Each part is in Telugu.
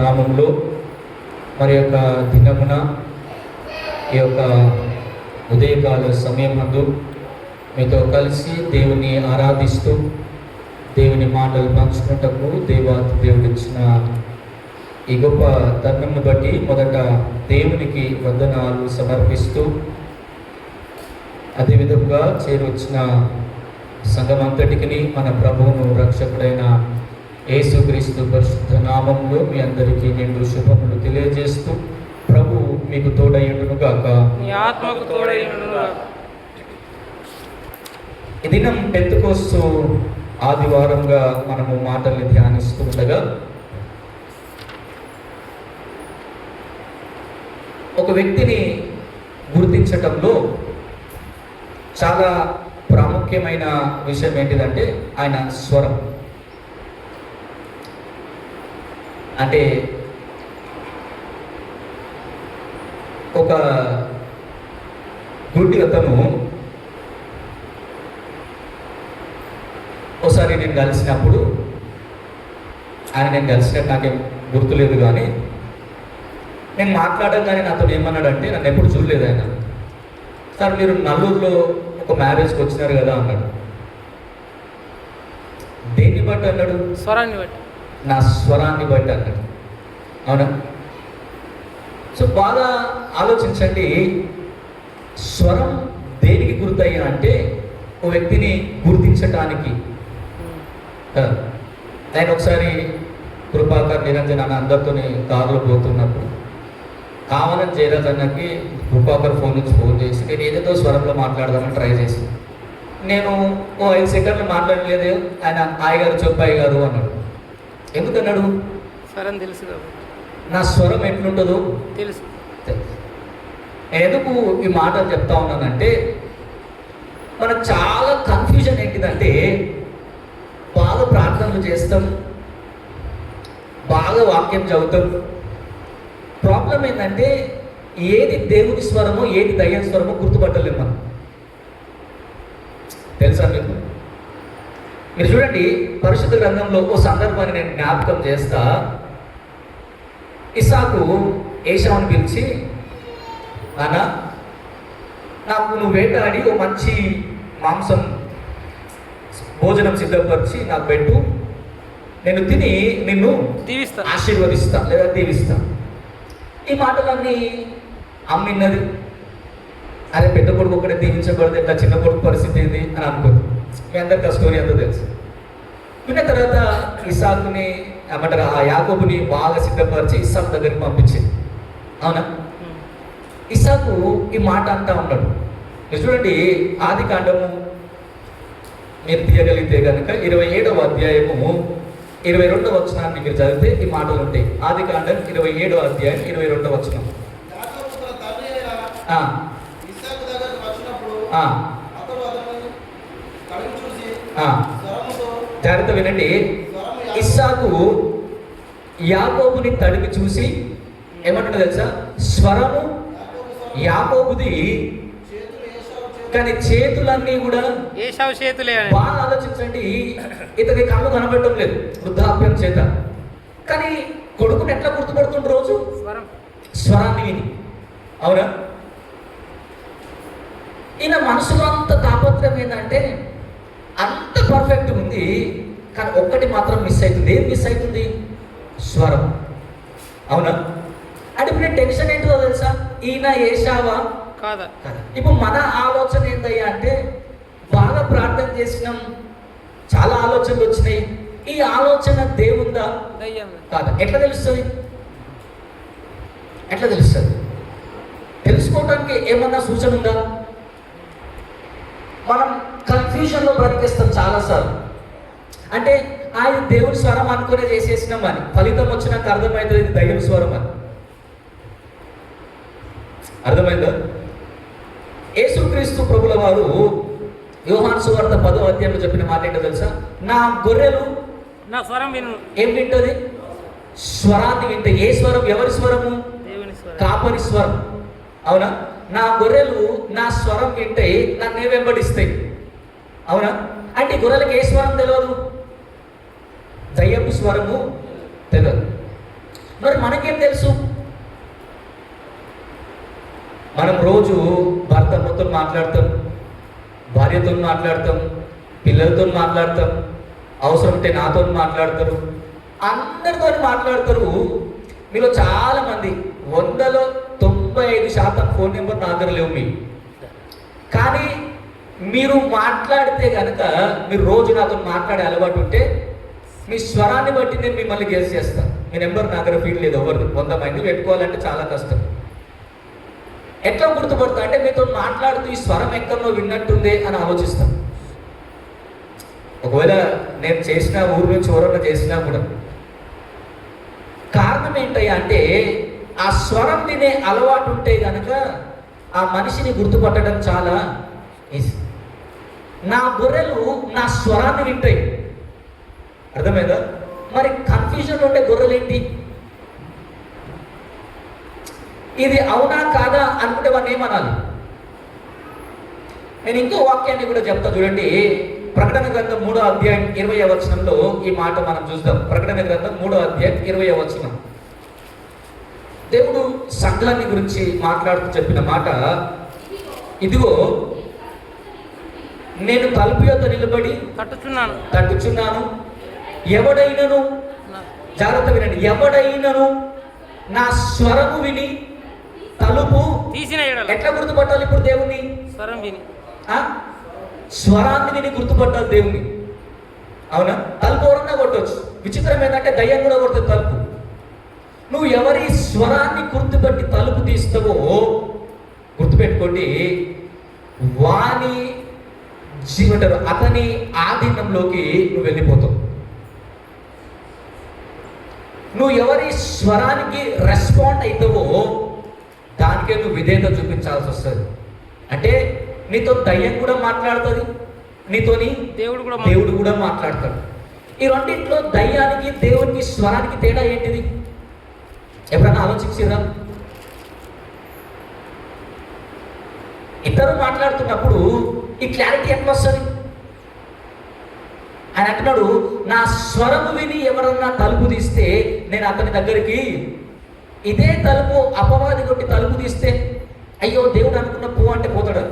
నామములో మరి యొక్క దినమున ఈ యొక్క ఉదయకాల సమయం నందు మీతో కలిసి దేవుని ఆరాధిస్తూ దేవుని మాటలు పంచుకుంటకు దేవుడు ఇచ్చిన ఈ గొప్ప తరుణంను బట్టి మొదట దేవునికి వందనాలు సమర్పిస్తూ అదేవిధంగా చేరొచ్చిన సంఘమంతటికి మన ప్రభువును రక్షకుడైన యేసుక్రీస్తు పరిశుద్ధ నామంలో మీ అందరికీ నిండు శుభములు తెలియజేస్తూ ప్రభు మీకు తోడయ్యుండును గాక. ఈ దినం పెంతెకోస్తు ఆదివారంగా మనము మాటల్ని ధ్యానిస్తూ ఉండగా ఒక వ్యక్తిని గుర్తించటంలో చాలా ప్రాముఖ్యమైన విషయం ఏంటిదంటే ఆయన స్వరం. అంటే ఒక గుడ్డి అతను ఒకసారి నేను కలిసినప్పుడు నేను కలిసినట్టు నాకేం గుర్తులేదు, కానీ నేను మాట్లాడగానే నాతో ఏమన్నాడంటే, నన్ను ఎప్పుడు చూడలేదు ఆయన. సార్ మీరు నల్లూరులో ఒక మ్యారేజ్కి వచ్చినారు కదా అన్నాడు. దేన్ని బట్టి అన్నాడు? స్వరాన్ని బట్టి. నా స్వరాన్ని బట్టి అన్నాడు. అవునా? సో బాగా ఆలోచించండి, స్వరం దేనికి గుర్తయ్యా అంటే ఓ వ్యక్తిని గుర్తించటానికి. నేను ఒకసారి కృపాకర్ నిరంజన్ అన్న అందరితోని కారులో పోతున్నప్పుడు కావాలని జయరాజ్ అన్నకి కృపాకర్ ఫోన్ నుంచి ఫోన్ చేసి నేను ఏదేదో స్వరంలో మాట్లాడదామని ట్రై చేసి నేను ఓ 5 సెకండ్లు మాట్లాడలేదు. ఆయన ఆయగారు చెప్పాయి గారు అన్నాడు. ఎందుకన్నాడు? స్వరం తెలుసు కాబట్టి. నా స్వరం ఎట్లుంటుందో తెలుసు. ఎందుకు ఈ మాటలు చెప్తా ఉన్నానంటే, మనకు చాలా కన్ఫ్యూజన్ ఏంటిదంటే, బాగా ప్రార్థనలు చేస్తాం, బాగా వాక్యం చదువుతాం. ప్రాబ్లం ఏంటంటే ఏది దేవుని స్వరమో ఏది దయ్యం స్వరమో గుర్తుపట్టలేము మనం. తెలుసా మీకు? మీరు చూడండి, పరిశుద్ధ గ్రంథంలో ఓ సందర్భాన్ని నేను జ్ఞాపకం చేస్తా. ఇస్సాకు ఏశావుని పిలిచి, నాన్న నాకు నువ్వు వేటాడి ఓ మంచి మాంసం భోజనం సిద్ధపరిచి నాకు పెట్టు, నేను తిని నిన్ను ఆశీర్వదిస్తా లేదా దీవిస్తా. ఈ మాటలన్నీ అమ్మిన్నది. అరే పెద్ద కొడుకు ఒకటే దీవించకూడదు, ఇట్లా చిన్న కొడుకు పరిస్థితి ఏంది అని అనుకోదు. మీ అందరికి ఆ స్టోరీ అంతా తెలుసు. విన్న తర్వాత ఇస్సాకుని ఏమంటారు, ఆ యాకోబుని బాగా సిద్ధపరిచి ఇస్సాకు దగ్గరికి పంపించింది. అవునా? ఇస్సాకు ఈ మాట అంటా ఉన్నాడు. మీరు చూడండి, ఆది కాండము మీరు తీయగలిగితే కనుక 27వ అధ్యాయము 22వ వచనాన్ని మీరు చదివితే ఈ మాటలు ఉంటాయి. ఆది కాండం 27వ అధ్యాయం 22వ వచనం. జాగ్రత్త వినండి. ఇస్సాకు యాకోబుని తడిమి చూసి ఏమంటాడో తెలుసా? స్వరము యాకోబుది, కానీ చేతులన్నీ కూడా ఏశావు చేతులే. బాగా ఆలోచించండి, ఇతని కళ్ళు కనబడటం లేదు వృద్ధాప్యం చేత, కానీ కొడుకుని ఎట్లా గుర్తుపడుతుండ్రు? రోజు స్వరాన్ని విని. అవునా? ఈయన మనసులో అంత తాపత్రయం ఏంటంటే అంత పర్ఫెక్ట్ ఉంది, కానీ ఒక్కటి మాత్రం మిస్ అవుతుంది. ఏం మిస్ అవుతుంది? స్వరం. అవునా? అంటే ఇప్పుడు టెన్షన్ ఏంటో తెలుసా? ఈయన ఏశావా కాదా? ఇప్పుడు మన ఆలోచన ఏంటయ్యా అంటే, బాగా ప్రార్థన చేసినాం, చాలా ఆలోచనలు వచ్చినాయి, ఈ ఆలోచన దేవుందా కాదా? ఎట్లా తెలుస్తుంది? ఎట్లా తెలుస్తుంది? తెలుసుకోవడానికి ఏమన్నా సూచన ఉందా? మనం కన్ఫ్యూజన్లో బ్రతికేస్తాం చాలాసార్లు. అంటే ఆయన దేవుని స్వరం అనుకునే చేసేసినాం అని ఫలితం వచ్చినాక అర్థమవుతుంది ఇది దైవ స్వరం అని. అర్థమైందా? యేసుక్రీస్తు ప్రభుల వారు యోహాను సువార్త 10వ అధ్యాయంలో చెప్పిన మాట ఏంటో తెలుసా? నా గొర్రెలు నా స్వరం విను. ఏం వింటది? స్వరాన్ని వింటే. ఏ స్వరం? ఎవరి స్వరము? కాపరి స్వరం. అవునా? నా గొర్రెలు నా స్వరం వింటే నన్ను వెంబడిస్తాయి. అవునా? అంటే గొర్రెలకు ఏ స్వరం తెలియదు? దయ్యపు స్వరము తెలియదు. మరి మనకేం తెలుసు? మనం రోజు భర్తతో మాట్లాడతాం, భార్యతో మాట్లాడతాం, పిల్లలతో మాట్లాడతాం, అవసరం ఉంటే నాతో మాట్లాడతారు, అందరితో మాట్లాడతారు. మీలో చాలా మంది 100లో 95% ఫోన్ నెంబర్ నా దగ్గర లేవు మీ. కానీ మీరు మాట్లాడితే కనుక, మీరు రోజు నాతో మాట్లాడే అలవాటు ఉంటే మీ స్వరాన్ని బట్టి నేను మిమ్మల్ని గెస్ చేస్తాను. మీ నెంబర్ నా దగ్గర ఫీల్ లేదు ఎవరు. 100 మంది పెట్టుకోవాలంటే చాలా కష్టం. ఎట్లా గుర్తుపడతా అంటే మీతో మాట్లాడుతూ ఈ స్వరం ఎక్కడో విన్నట్టుంది అని ఆలోచిస్తాం. ఒకవేళ నేను చేసిన ఊరు నుంచి ఎవరన్నా చేసినా కూడా కారణం ఏంటయ్యా అంటే ఆ స్వరం వినే అలవాటు ఉంటే కనుక ఆ మనిషిని గుర్తుపట్టడం చాలా ఈజీ. నా గొర్రెలు నా స్వరాన్ని వింటాయి, అర్థమైందా? మరి కన్ఫ్యూజన్ ఉండే గొర్రెలు ఏంటి? ఇది అవునా కాదా అనుకుంటే వాడిని ఏమనాలి? నేను ఇంకో వాక్యాన్ని కూడా చెప్తా చూడండి. ప్రకటన గ్రంథం 3వ అధ్యాయం 20వ వచనంలో ఈ మాట మనం చూద్దాం. ప్రకటన గ్రంథం 3వ అధ్యాయం 20వ వచనం. దేవుడు సంఘాన్ని గురించి మాట్లాడుతూ చెప్పిన మాట, ఇదిగో నేను తలుపు యొద్ద నిలబడి తట్టుచున్నాను. ఎవడైనను, జాగ్రత్త వినండి, ఎవడైనను నా స్వరము విని తలుపు తీసిన ఎట్లా గుర్తుపట్టాలి? ఇప్పుడు దేవుణ్ణి స్వరం విని, స్వరాన్ని విని గుర్తుపట్టాలి దేవుణ్ణి. అవునా? తలుపు ఎవరన్నా కొట్టవచ్చు. విచిత్రం ఏంటంటే దయ్యం కూడా కొడుతుంది తలుపు. నువ్వు ఎవరి స్వరాన్ని గుర్తుపట్టి తలుపు తీస్తావో గుర్తుపెట్టుకోండి, వాని జీవటారు అతని ఆధీనంలోకి నువ్వు వెళ్ళిపోతావు. నువ్వు ఎవరి స్వరానికి రెస్పాండ్ అవుతావో దానికే నువ్వు విధేయత చూపించాల్సి వస్తుంది. అంటే నీతో దయ్యం కూడా మాట్లాడుతుంది, నీతోని దేవుడు కూడా మాట్లాడతాడు. ఈ రెండింటిలో దయ్యానికి దేవునికి స్వరానికి తేడా ఏంటిది? ఎప్పుడన్నా ఆలోచించిరా? ఇద్దరు మాట్లాడుతున్నప్పుడు ఈ క్లారిటీ ఎట్లా వస్తుంది? ఆయన అంటున్నాడు, నా స్వరము విని ఎవరన్నా తలుపు తీస్తే నేను అతని దగ్గరికి, ఇదే తలుపు అపవాది కొట్టి తలుపు తీస్తే అయ్యో దేవుడు అనుకున్న పో అంటే పోతాడు.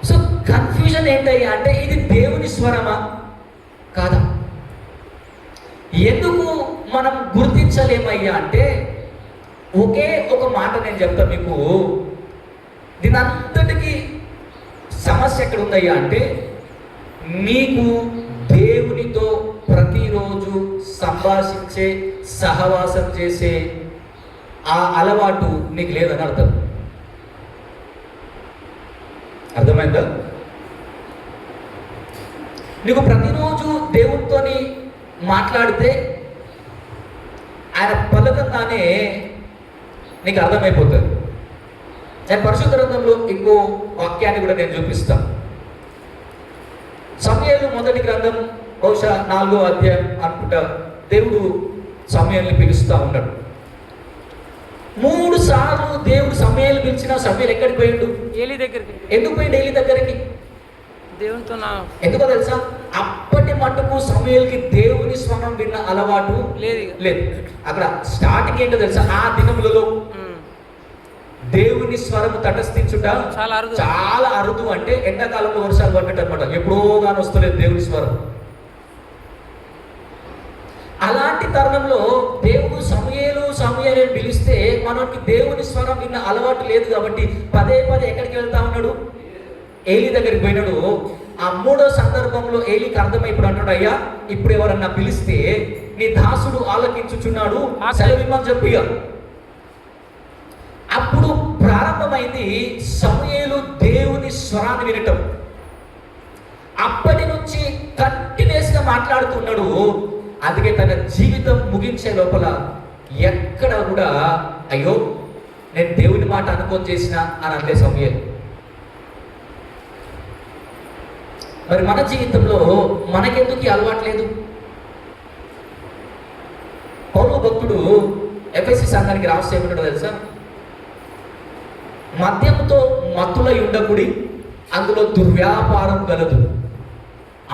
సో కన్ఫ్యూజన్ ఏంటయ్యా అంటే ఇది దేవుని స్వరమా కాదా? ఎందుకు మనం గుర్తించలేమయ్యా అంటే ఒకే ఒక మాట నేను చెప్తా మీకు. దీని అంతటికి సమస్య ఎక్కడ ఉందయ్యా అంటే నీకు దేవునితో ప్రతిరోజు సంభాషించే, సహవాసం చేసే ఆ అలవాటు నీకు లేదని అర్థం. అర్థమైందా? నీకు ప్రతిరోజు దేవునితోని మాట్లాడితే ఆయన పలకంగానే నీకు అర్థమైపోతుంది. నేను పరిశుద్ధ గ్రంథంలో ఇంకో వాక్యాన్ని కూడా నేను చూపిస్తాను. సమూయేలు మొదటి గ్రంథం బహుశా 4వ అధ్యాయం అనుకుంటా. దేవుడు సమూయేలుని పిలుస్తూ ఉన్నాడు. 3 సార్లు దేవుడు సమూయేలు పిలిచిన సమూయేలు ఎక్కడికి పోయిండు? ఏలీ దగ్గరికి. ఎందుకు పోయిండు ఏలీ దగ్గరికి? దేవునితో ఎందుకో తెలుసా? అప్పటి మట్టుకు సమూయేలుకి దేవుని స్వరం విన్న అలవాటు లేదు. అక్కడ స్టార్టింగ్ ఏంటో తెలుసా? ఆ దినములలో దేవుని స్వరం తటస్థించుట చాలా అరుదు. అంటే ఎండాకాలంలో వర్షాలు పడ్డట్టు అనమాట. ఎప్పుడో కానీ వస్తలేదు దేవుని స్వరం. అలాంటి తరుణంలో దేవుడు సమూయేలు అని పిలిస్తే మనకి దేవుని స్వరం విన్న అలవాటు లేదు కాబట్టి పదే ఎక్కడికి వెళ్తా ఉన్నాడు? ఏలీ దగ్గరికి పోయినాడు. ఆ 3వ సందర్భంలో ఏలీకి అర్థమైప్పుడు అంటాడు, అయ్యా ఇప్పుడు ఎవరన్నా పిలిస్తే నీ దాసుడు ఆలకించుచున్నాడు, సెలవిమ్మని చెప్పి. అప్పుడు ప్రారంభమైంది సమూయేలు దేవుని స్వరాన్ని వినటం. అప్పటి నుంచి కంటిన్యూస్గా మాట్లాడుతున్నాడు. అందుకే తన జీవితం ముగించే లోపల ఎక్కడ కూడా అయ్యో నేను దేవుని మాట అనుకోని చేసిన అని అంటే సమూయేలు. మరి మన జీవితంలో మనకెందుకు అలవాటు లేదు? పౌలు భక్తుడు ఎఫెసీ సంఘానికి రాసి ఏమంటాడో తెలుసా? మద్యముతో మత్తులై ఉండకుడి, అందులో దుర్వ్యాపారం కలదు,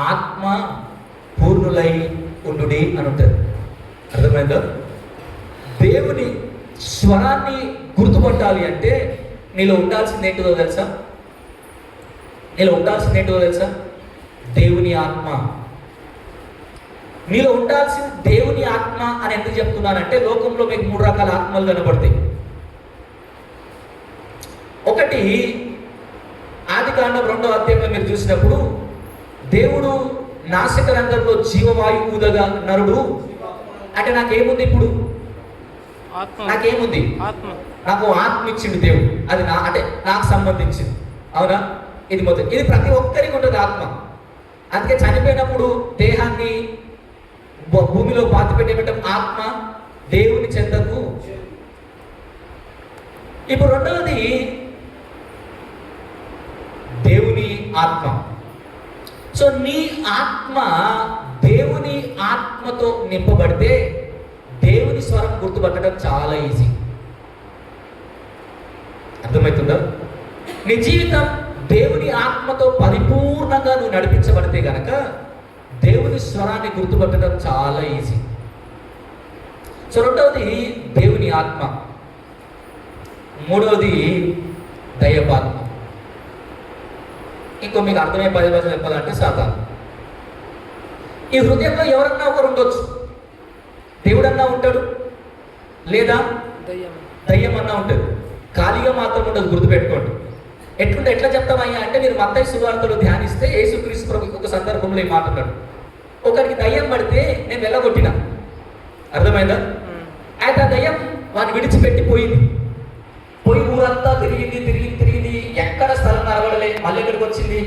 ఆత్మ పూర్ణులై ఉండుడి అని ఉంటారు. అర్థం అర్థమైందా? దేవుని స్వరాన్ని గుర్తుపట్టాలి అంటే నీలో ఉండాల్సింది ఏంటిదో తెలుసా? నీలో ఉండాల్సింది ఏంటిదో తెలుసా? దేవుని ఆత్మ. నీలో ఉండాల్సింది దేవుని ఆత్మ అని ఎందుకు చెప్తున్నానంటే, లోకంలో మీకు 3 రకాల ఆత్మలు కనబడతాయి. ఒకటి, ఆదికాండం 2వ అధ్యాయంలో మీరు చూసినప్పుడు దేవుడు నాసిక రంధ్రంలో జీవవాయువు ఊదగా నరుడు అంటే నాకేముంది ఇప్పుడు? నాకేముంది? నాకు ఆత్మ ఇచ్చిండు దేవుడు. అది అంటే నాకు సంబంధించింది. అవునా? ఇది మొత్తం ఇది ప్రతి ఒక్కరికి ఉంటుంది ఆత్మ. అందుకే చనిపోయినప్పుడు దేహాన్ని భూమిలో పాతి పెట్టేయటం ఆత్మ దేవుని చెందకు. ఇప్పుడు రెండవది దేవుని ఆత్మ. సో నీ ఆత్మ దేవుని ఆత్మతో నింపబడితే దేవుని స్వరం గుర్తుపట్టడం చాలా ఈజీ. అర్థమవుతుందా? నీ జీవితం దేవుని ఆత్మతో పరిపూర్ణంగా నువ్వు నడిపించబడితే గనక దేవుని స్వరాన్ని గుర్తుపట్టడం చాలా ఈజీ. సో రెండవది దేవుని ఆత్మ. మూడవది దైవాత్మ. ఇంకో మీకు అర్థమయ్యే 10 భాషలు చెప్పాలంటే సాతాను. ఈ హృదయంలో ఎవరన్నా ఒకరు ఉండొచ్చు. దేవుడన్నా ఉంటాడు, లేదా దయ్యం అన్నా ఉంటుంది. ఖాళీగా మాత్రం ఉండదు, గుర్తుపెట్టుకోండి. ఎట్లా చెప్తామయ్యా అంటే, మీరు మత్తయి సువార్తలో ధ్యానిస్తే యేసుక్రీస్తు ప్రభు ఒక సందర్భంలో ఈ మాట అన్నాడు. ఒకరికి దయ్యం పడితే నేను వెళ్ళగొట్టిన. అర్థమైందా? అయితే ఆ దయ్యం వాడిని విడిచిపెట్టి పోయింది. పోయి ఊరంతా తిరిగింది, ఎక్కడ స్థలం కనబడలే. మళ్ళీ ఎక్కడికి వచ్చింది?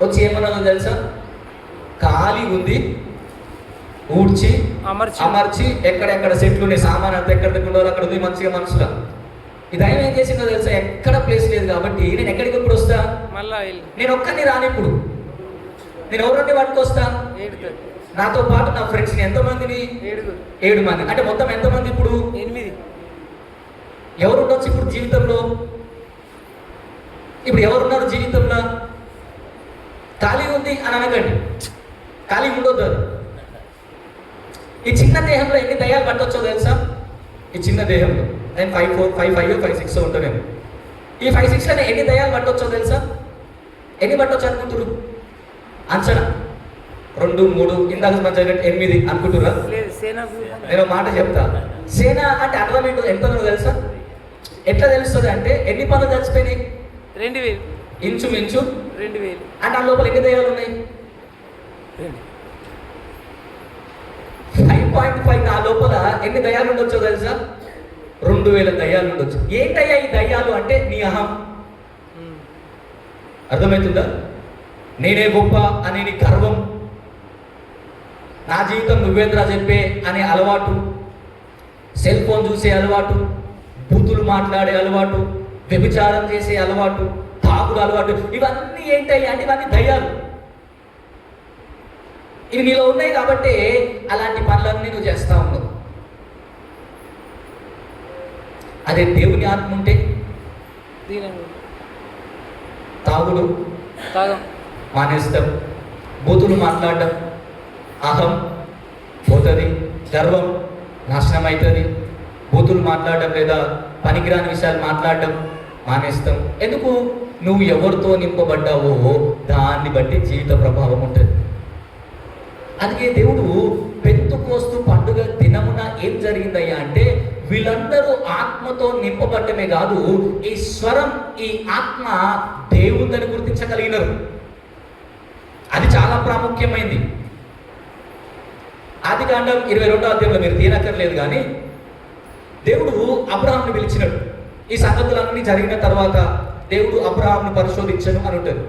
వచ్చి ఏమన్నదో తెలుసా? ఖాళీ ఉంది, ఊడ్చి అమర్చి ఎక్కడెక్కడ సెట్లు ఉన్నాయి, సామాన్ అంతా ఎక్కడ దగ్గర అక్కడ ఉంది మంచిగా మనుషుల. ఈ దయ్యం ఏం చేసిందో తెలుసా? ఎక్కడ ప్లేస్ లేదు కాబట్టి నేను ఎక్కడికి ఎప్పుడు వస్తా? నేను ఒక్కరిని రానిప్పుడు. నేను ఎవరిని పట్టుకొస్తా? నాతో పాటు నా ఫ్రెండ్స్ ఎంతమందిని? 7 మంది. అంటే మొత్తం ఎంతమంది ఇప్పుడు? 8. ఎవరు ఉండొచ్చు ఇప్పుడు జీవితంలో? ఇప్పుడు ఎవరున్నారు జీవితంలో? ఖాళీ ఉంది అని అనకండి, ఖాళీ ఉండొద్దు. ఈ చిన్న దేహంలో ఎన్ని దయ్యాలు పట్టొచ్చో తెలుసా? ఈ చిన్న దేహంలో నేను 5'6" ఉంటాను. ఈ 5'6" ఎన్ని దయ్యాలు పట్టొచ్చో తెలుసా? ఎన్ని పట్టొచ్చు అనుకుంటున్నారు? అంచనా 2, 3 ఇందాక మంచి 8 అనుకుంటురా? నేను మాట చెప్తా. సేన అంటే అర్థం ఏంటో ఎంతనో తెలుసా? ఎట్లా తెలుస్తుంది అంటే, ఎన్ని పనులు చచ్చిపోయినాయి? 2000 ఇంచుమించు 2000. అంటే ఆ లోపల ఎన్ని దయ్యాలు ఉన్నాయి? 5.5. ఆ లోపల ఎన్ని దయ్యాలు ఉండొచ్చో తెలుసా? 2000 దయ్యాలు ఉండొచ్చు. ఏంటయ్యా ఈ దయ్యాలు అంటే? నీ అహం. అర్థమవుతుందా? నేనే గొప్ప అనే నీ గర్వం, నా జీవితం నువ్వేంద్రా చెప్పే అనే అలవాటు, సెల్ ఫోన్ చూసే అలవాటు, బూతులు మాట్లాడే అలవాటు, వ్యభిచారం చేసే అలవాటు, తాగుడు అలవాటు, ఇవన్నీ ఏంటయ్యా అంటే ఇవన్నీ దయ్యాలు. ఇవి నీలో ఉన్నాయి కాబట్టి అలాంటి పనులన్నీ నువ్వు చేస్తా ఉన్నావు. అదే దేవుని ఆత్మ ఉంటే తాగుడు మానేస్తాం, బూతులు మాట్లాడడం, అహం పోతుంది, గర్వం నాశనం అవుతుంది. బూతులు మాట్లాడడం లేదా పనికిరాని విషయాలు మాట్లాడడం మానేస్తాం. ఎందుకు? నువ్వు ఎవరితో నింపబడ్డావో దాన్ని బట్టి జీవిత ప్రభావం ఉంటుంది. అందుకే దేవుడు పెంతుకోస్తు పండుగ దినమున ఏం జరిగిందయ్యా అంటే, వీళ్ళందరూ ఆత్మతో నింపబడ్డమే కాదు, ఈ స్వరం, ఈ ఆత్మ దేవుందని గుర్తించగలిగినారు. అది చాలా ప్రాముఖ్యమైంది. ఆదికాండం 22వ అధ్యాయంలో మీరు తీరక్కర్లేదు కానీ, దేవుడు అబ్రహాంను పిలిచినాడు. ఈ సంగతులన్నీ జరిగిన తర్వాత దేవుడు అబ్రహాంను పరిశోధించను అని ఉంటుంది.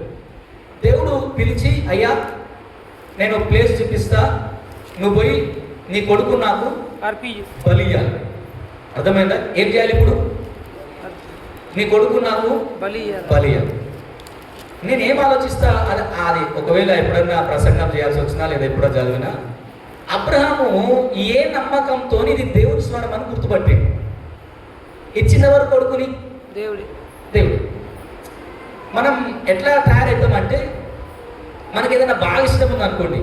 దేవుడు పిలిచి, అయ్యా నేను ఒక ప్లేస్ చూపిస్తా, నువ్వు పోయి నీ కొడుకు నాకు బలి ఇయ్యాలి. అర్థమైందా? ఏం చేయాలి ఇప్పుడు? నీ కొడుకు నాకు బలి ఇయ్యాలి. నేనేం ఆలోచిస్తా? అది ఒకవేళ ఎప్పుడన్నా ప్రసంగం చేయాల్సి వచ్చినా లేదా ఎప్పుడో చదివినా, అబ్రహాము ఏ నమ్మకంతో ఇది దేవుని స్వరం అని గుర్తుపట్టాడు. ఇచ్చినవారు కొడుకుని దేవుడు. మనం ఎట్లా తయారవుతామంటే, మనకి ఏదైనా బాగా ఇష్టం ఉంది అనుకోండి,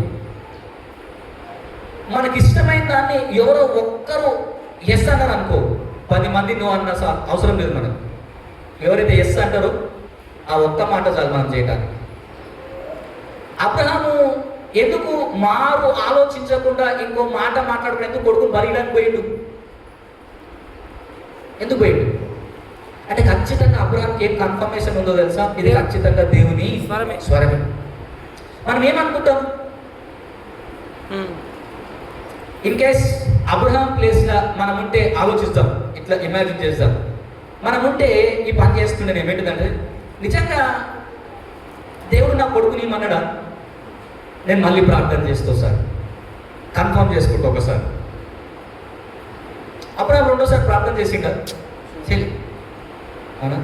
మనకి ఇష్టమైన దాన్ని ఎవరో ఒక్కరు ఎస్ అన్నారు అనుకో, 10 మంది నో అన్న అవసరం లేదు మనకు. ఎవరైతే ఎస్ అంటారో ఆ ఒక్క మాట చాలు మనం చేయడానికి. అబ్రహాము ఎందుకు మారు ఆలోచించకుండా ఇంకో మాట మాట్లాడుకుని ఎందుకు కొడుకుని బలియడానికి పోయిండు? ఎందుకు పోయిండు అంటే ఖచ్చితంగా అబ్రహాంకి ఏం కన్ఫర్మేషన్ ఉందో తెలుసా? ఇది ఖచ్చితంగా దేవుని స్వరమే. మనం ఏమనుకుంటాం? ఇన్ కేస్ అబ్రహాం ప్లేస్లో మనం ఉంటే ఆలోచిస్తాం, ఇట్లా ఇమాజిన్ చేస్తాం. మనం ఉంటే ఈ పని చేస్తుండే ఏమేంటిదంటే, నిజంగా దేవుడు నా కొడుకుని ఏమన్నాడా? నేను మళ్ళీ ప్రార్థన చేస్తూ సార్ కన్ఫర్మ్ చేసుకుంటూ ఒకసారి. అబ్రహాం రెండోసారి ప్రార్థన చేసిండా? అవునా?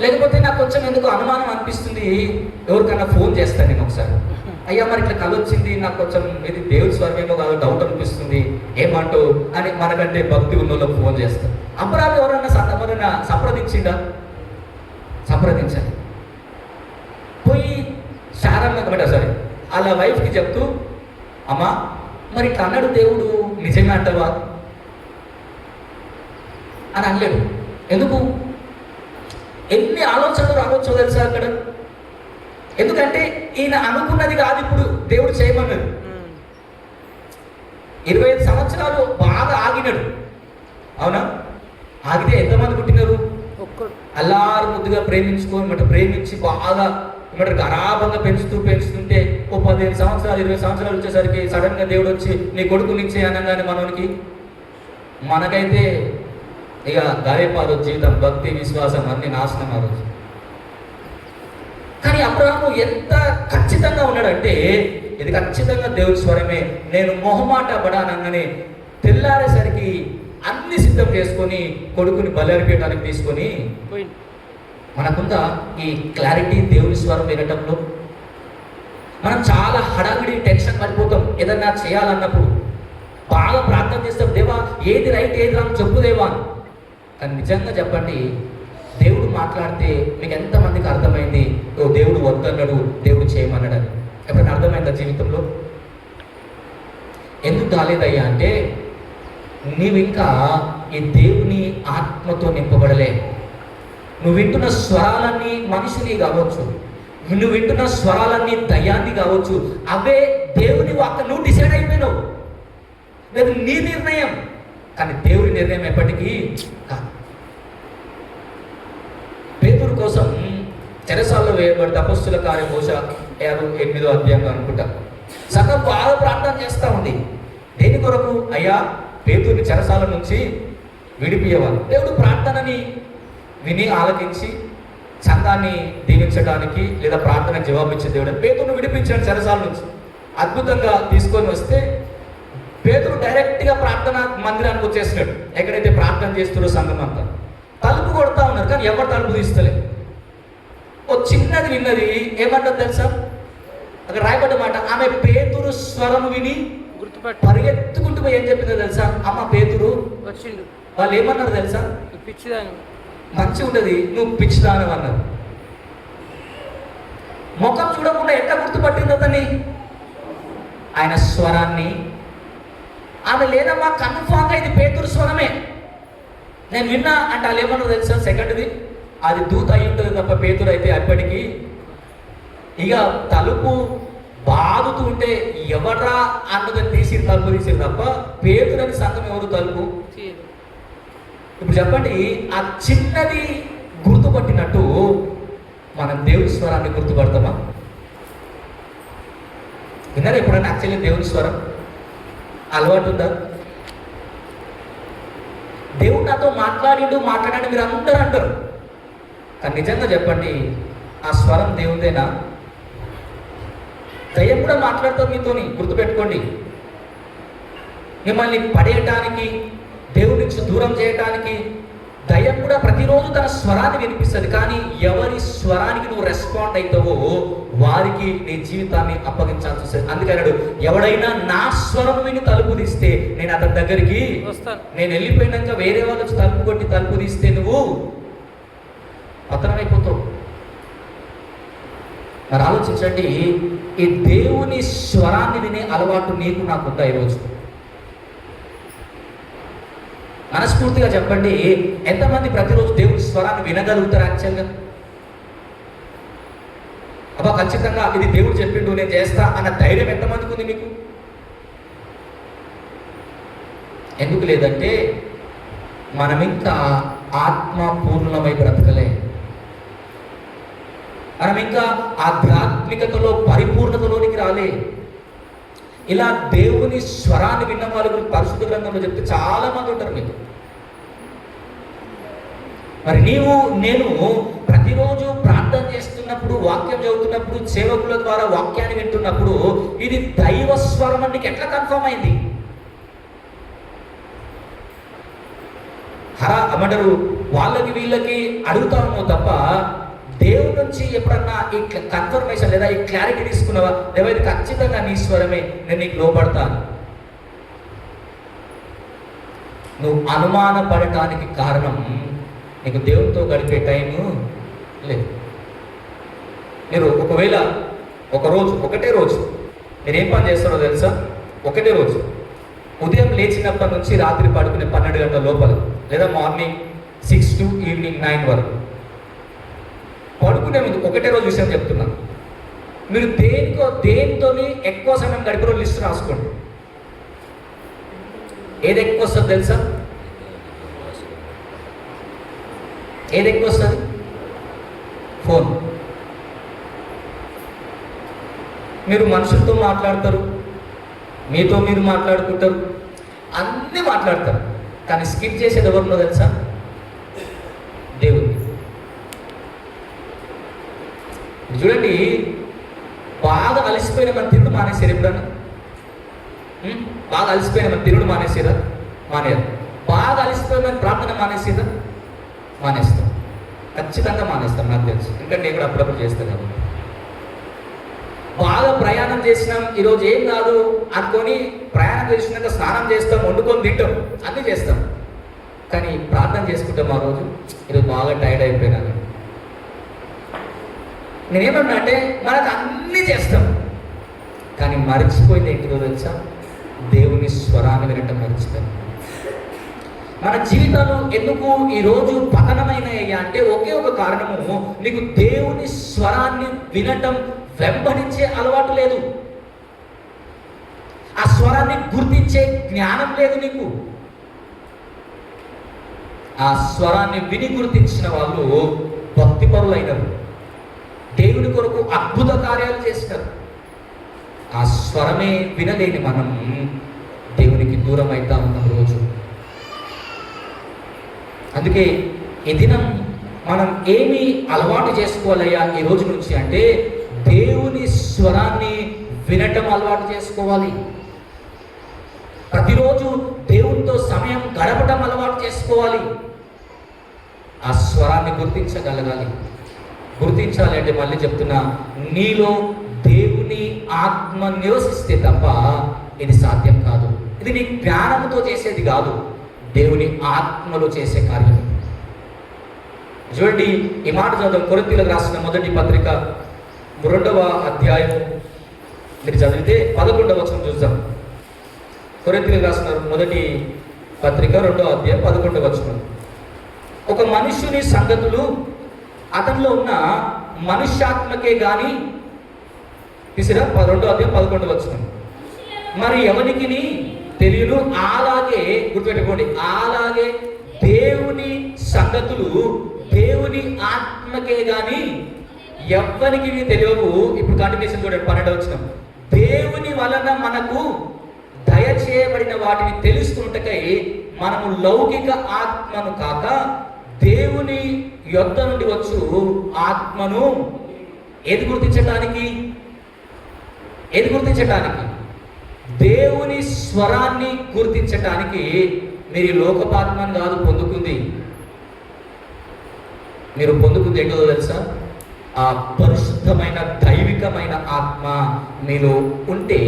లేకపోతే నాకు కొంచెం ఎందుకు అనుమానం అనిపిస్తుంది, ఎవరికన్నా ఫోన్ చేస్తాను నేను ఒకసారి, అయ్యా మరి ఇట్లా కళ వచ్చింది, నాకు కొంచెం ఇది దేవుడి స్వరమేమో కాదు డౌట్ అనిపిస్తుంది, ఏమంటూ అని మనకంటే భక్తి ఉన్న వాళ్ళకి ఫోన్ చేస్తాం. అబ్రహాం ఎవరన్నా సంప్రదించిండా? సంప్రదించాలి. పోయి శారమ్మ సరే అలా వైఫ్కి చెప్తూ, అమ్మా మరి ఇట్లా అన్నాడు దేవుడు, నిజమే అంటవా అని అనలేడు. ఎందుకు? ఎన్ని ఆలోచనలు రావచ్చు తెలుసా అక్కడ? ఎందుకంటే ఈయన అనుకున్నది కాదు ఇప్పుడు దేవుడు చేయమన్నాడు. 25 సంవత్సరాలు బాగా ఆగినాడు. అవునా? ఆగితే ఎంతమంది పుట్టినారు? అల్లారు ముద్దుగా ప్రేమించి బాగా గరాభంగా పెంచుతుంటే ఓ 15 సంవత్సరాలు 20 సంవత్సరాలు వచ్చేసరికి సడన్ గా దేవుడు వచ్చి నీ కొడుకు నిచ్చే అనగానే మనకైతే ఇక గాయపాదు జీవితం, భక్తి, విశ్వాసం అన్ని నాశనం ఆ రోజు. కానీ అబ్రహాము ఎంత ఖచ్చితంగా ఉన్నాడంటే ఇది ఖచ్చితంగా దేవుడి స్వరమే. నేను మొహమాట పడానగానే తెల్లారేసరికి అన్ని సిద్ధం చేసుకొని కొడుకుని బలర్పేయడానికి తీసుకొని మనకుందా ఈ క్లారిటీ దేవుని స్వరం వినటంలో. మనం చాలా హడావిడి టెన్షన్ పడిపోతాం ఏదన్నా చేయాలన్నప్పుడు. బాగా ప్రార్థన చేస్తాం, దేవా ఏది రైట్ ఏది రాంగ్ చెప్పు దేవా. కానీ నిజంగా చెప్పండి, దేవుడు మాట్లాడితే మీకు ఎంతమందికి అర్థమైంది ఓ దేవుడు వద్దన్నాడు, దేవుడు చేయమన్నాడు అని? ఎప్పుడైనా అర్థమైందా జీవితంలో? ఎందుకు కాలేదయ్యా అంటే నీవు ఇంకా ఈ దేవుని ఆత్మతో నింపబడలే. నువ్వు వింటున్న స్వరాలన్నీ మనిషిని కావచ్చు, నువ్వు వింటున్న స్వరాలన్నీ దయ్యాన్ని కావచ్చు, అవే దేవుని వాక్యం. నువ్వు డిసైడ్ అయిపోయినావు, లేదు నీ నిర్ణయం, కానీ దేవుడి నిర్ణయం ఎప్పటికీ కాదు. పేతురు కోసం చెరసాల్లో వేయబడి అపొస్తలుల కార్యం బహుశా 58వ అధ్యాయం అనుకుంటా, సగం బాగా ప్రార్థన చేస్తూ ఉంది. దేని కొరకు? అయ్యా పేతురుని చెరసాల నుంచి విడిపియవాలి. దేవుడు ప్రార్థనని విని ఆలకించి సంఘాన్ని దీవించడానికి లేదా ప్రార్థన జవాబిచ్చే దేవుడు పేతురును విడిపించాడు చెరసాల నుంచి. అద్భుతంగా తీసుకొని వస్తే పేతురు డైరెక్ట్గా ప్రార్థన మందిరానికి వచ్చేసినాడు. ఎక్కడైతే ప్రార్థన చేస్తారో సంఘం అంతా తలుపు కొడతా ఉన్నారు, కానీ ఎవరు తలుపు తీస్తలే. ఓ చిన్నది విన్నది ఏమంటారు తెలుసా? అక్కడ రాయబడ్డ మాట, ఆమె పేతురు స్వరం విని పరిగెత్తుకుంటూ పోయి ఏం చెప్పిందో తెలుసా? అమ్మ పేతురు వచ్చిండు. వాళ్ళు ఏమన్నారు తెలుసా? పిచ్చిదాని మంచి ఉండదు, నువ్వు పిచ్చిదానం అన్నారు. ముఖం చూడకుండా ఎట్లా గుర్తుపట్టిందో అతన్ని? ఆయన స్వరాన్ని. ఆమె లేదమ్మా కన్ఫామ్గా ఇది పేతురు స్వరమే నేను విన్నా అంటే వాళ్ళు ఏమన్నారు తెలుసా? సెకండ్ది అది దూత అయి ఉంటుంది తప్ప పేతురు అయితే అప్పటికి ఇక తలుపు బాదుతూ ఉంటే ఎవడ్రా అన్నదని తలుపు తీసిరు తప్ప పేతురని సంఘం ఎవరు తలుపు. ఇప్పుడు చెప్పండి, ఆ చిన్నది గుర్తుపట్టినట్టు మనం దేవుని స్వరాన్ని గుర్తుపడతామా? విన్నారా ఎప్పుడన్నా యాక్చువల్లీ దేవుని స్వరం? అలవాటు ఉందా? దేవుడు నాతో మాట్లాడాడు మీరు అందరూ అంటారు, కానీ నిజంగా చెప్పండి ఆ స్వరం దేవుదేనా? దయ్యం కూడా మాట్లాడుతుంది మీతోని, గుర్తుపెట్టుకోండి. మిమ్మల్ని పడేయటానికి, దేవుడి నుంచి దూరం చేయటానికి దయ్యం కూడా ప్రతిరోజు తన స్వరాన్ని వినిపిస్తుంది. కానీ ఎవరి స్వరానికి నువ్వు రెస్పాండ్ అవుతావో వారికి నీ జీవితాన్ని అప్పగించాల్సి వస్తుంది. అందుకన్నాడు, ఎవడైనా నా స్వరం విని తలుపు తీస్తే నేను అతని దగ్గరికి వస్తాను. నేను వెళ్ళిపోయినాక వేరే వాళ్ళు వచ్చి తలుపు కొట్టి తలుపు తీస్తే నువ్వు పతనమైపోతావు. మరి ఆలోచించండి, ఈ దేవుని స్వరాన్ని వినే అలవాటు నీకు నాకుందా ఈరోజు? మనస్ఫూర్తిగా చెప్పండి, ఎంతమంది ప్రతిరోజు దేవుడి స్వరాన్ని వినగలుగుతారు యాక్చువల్గా? అబ్బా ఖచ్చితంగా ఇది దేవుడు చెప్పిండు నేను చేస్తా అన్న ధైర్యం ఎంతమందికి ఉంది మీకు? ఎందుకు లేదంటే మనం ఇంకా ఆత్మపూర్ణమై బ్రతకలే, మనం ఇంకా ఆధ్యాత్మికతలో పరిపూర్ణతలోనికి రాలే. ఇలా దేవుని స్వరాన్ని విన్న వాళ్ళ గురించి పరిశుద్ధ గ్రంథంలో చెప్తే చాలా మంది ఉంటారు మీకు. మరి నేను ప్రతిరోజు ప్రార్థన చేస్తున్నప్పుడు, వాక్యం చదువుతున్నప్పుడు, సేవకుల ద్వారా వాక్యాన్ని వింటున్నప్పుడు ఇది దైవ స్వరం అని నీకు ఎట్లా కన్ఫర్మ్ అయింది? అమంటారు వాళ్ళకి వీళ్ళకి అడుగుతాము తప్ప దేవుడి నుంచి ఎప్పుడన్నా ఈ కన్ఫర్మేషన్ లేదా ఈ క్లారిటీ తీసుకున్నావా? లేదా ఇది ఖచ్చితంగా నీ స్వరమే, నేను నీకు లోపడతాను. నువ్వు అనుమానపడటానికి కారణం నీకు దేవునితో గడిపే టైము లేదు. మీరు ఒకవేళ ఒకటే రోజు మీరు ఏం పని చేస్తారో తెలుసా? ఒకటే రోజు ఉదయం లేచినప్పటి నుంచి రాత్రి పడుకునే 12 గంటల లోపల, లేదా మార్నింగ్ 6 to ఈవినింగ్ 9 వరకు పడుకునే ముందు ఒకటే రోజు విషయం చెప్తున్నాను. మీరు దేనితో ఎక్కువ సమయం గడిపిన లిస్ట్ రాసుకోండి. ఏది ఎక్కువ వస్తుంది తెలుసా? ఏది ఎక్కువ వస్తుంది? ఫోన్. మీరు మనుషులతో మాట్లాడతారు, మీతో మీరు మాట్లాడుకుంటారు, అన్నీ మాట్లాడతారు, కానీ స్కిప్ చేసేది ఎవరినో తెలుసా? దేవుడిని. చూడండి, బాగా అలసిపోయిన మన తిరుడు మానేసారు ఎప్పుడన్నా? బాగా అలసిపోయిన మన తిరుడు మానేసారా? మానేరు. బాగా అలసిపోయిన మన ప్రార్థన మానేసారా? మానేస్తాం, ఖచ్చితంగా మానేస్తాం, నాకు తెలుసు, ఎందుకంటే నేను కూడా అప్పుడప్పుడు చేస్తాను కాబట్టి. బాగా ప్రయాణం చేసినాం, ఈరోజు ఏం కాదు అనుకొని ప్రయాణం చేసినాక స్నానం చేస్తాం, వండుకొని తింటాం, అన్నీ చేస్తాం, కానీ ప్రార్థన చేసుకుంటాం ఆ రోజు ఈరోజు బాగా టైర్డ్ అయిపోయినాను. నేనేమన్నా అంటే మనకు అన్నీ చేస్తాం, కానీ మర్చిపోయింది ఏంటిదో తెలుసా? దేవుని స్వరాన్ని వినటం మర్చిపోయాం. మన జీవితాలు ఎందుకు ఈరోజు పతనమైనయ్యా అంటే ఒకే ఒక కారణము, నీకు దేవుని స్వరాన్ని వినటం వెంబడించే అలవాటు లేదు, ఆ స్వరాన్ని గుర్తించే జ్ఞానం లేదు నీకు. ఆ స్వరాన్ని విని గుర్తించిన వాళ్ళు భక్తిపరులైనరు, దేవుని కొరకు అద్భుత కార్యాలు చేస్తారు. ఆ స్వరమే వినలేని మనం దేవునికి దూరం అవుతా ఉన్నాం రోజు. అందుకే ఈ దినం మనం ఏమి అలవాటు చేసుకోవాలయ్యా ఈ రోజు నుంచి అంటే, దేవుని స్వరాన్ని వినటం అలవాటు చేసుకోవాలి. ప్రతిరోజు దేవునితో సమయం గడపటం అలవాటు చేసుకోవాలి. ఆ స్వరాన్ని గుర్తించగలగాలి. గుర్తించాలి అంటే మళ్ళీ చెప్తున్నా, నీలో దేవుని ఆత్మ నివసిస్తే తప్ప ఇది సాధ్యం కాదు. ఇది నీ జ్ఞానంతో చేసేది కాదు, దేవుని ఆత్మలో చేసే కార్యం. చూడండి, ఈ మాట చదువు. కొరింథీయులకు రాసిన మొదటి పత్రిక 2వ అధ్యాయం మీరు చదివితే 11వ వచనం చూద్దాం. కొరింథీయులకు రాసిన మొదటి పత్రిక 2వ అధ్యాయం 11వ వచనం. ఒక మనుష్యుని సంగతులు అతనిలో ఉన్న మనుష్యాత్మకే గాని, తీసిరా 2వ అధ్యాయం 11వ వచనం. మరి ఎవరికి తెలియను, అలాగే గుర్తుపెట్టుకోండి, అలాగే దేవుని సంగతులు దేవుని ఆత్మకే గాని ఎవ్వరికి తెలియవు. ఇప్పుడు కంటిన్యూషన్ చూడండి, 12వ వచనం. దేవుని వలన మనకు దయచేయబడిన వాటిని తెలుసుకుంటకై మనము లౌకిక ఆత్మను కాక దేవుని యొద్ద నుండి వచ్చు ఆత్మను ఏది గుర్తించటానికి దేవుని స్వరాన్ని గుర్తించటానికి మీరు లోకపాత్మను కాదు పొందుకుంది. మీరు పొందుకుంది ఏంటో తెలుసా? ఆ పరిశుద్ధమైన దైవికమైన ఆత్మ మీలో ఉంటే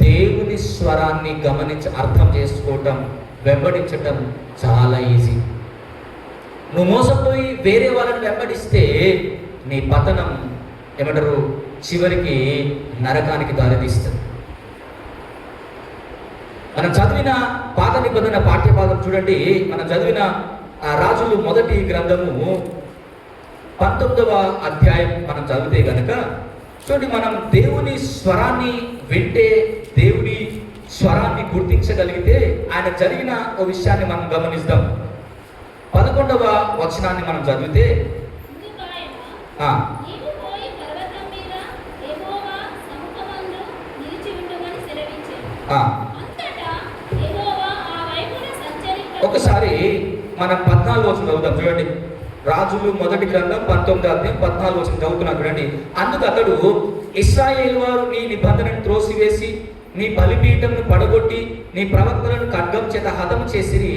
దేవుని స్వరాన్ని గమనించి అర్థం చేసుకోవటం, వెంబడించటం చాలా ఈజీ. నువ్వు మోసపోయి వేరే వాళ్ళని వెంబడిస్తే నీ పతనం ఏమంటారు, చివరికి నరకానికి దారితీస్తుంది. మనం చదివిన పాత నిబంధన పాఠ్యభాగం చూడండి. మనం చదివిన రాజులు మొదటి గ్రంథము 19వ అధ్యాయం మనం చదివితే గనక చూడండి, మనం దేవుని స్వరాన్ని వింటే, దేవుని స్వరాన్ని గుర్తించగలిగితే ఆయన జరిగిన ఒక విషయాన్ని మనం గమనిస్తాం. 11వ వచనాన్ని మనం చదివితే ఒకసారి మనం 14 వచనం చదువుతాం చూడండి. రాజులు మొదటి గ్రంథం 19వ అధ్యాయం 14 వచనం చదువుతున్నాం చూడండి. అందుకు అతడు, ఇశ్రాయేలు వారు నీ నిబంధనను త్రోసివేసి నీ బలిపీఠంను పడగొట్టి నీ ప్రవక్తలను ఖడ్గం చేత హతము చేసిరి.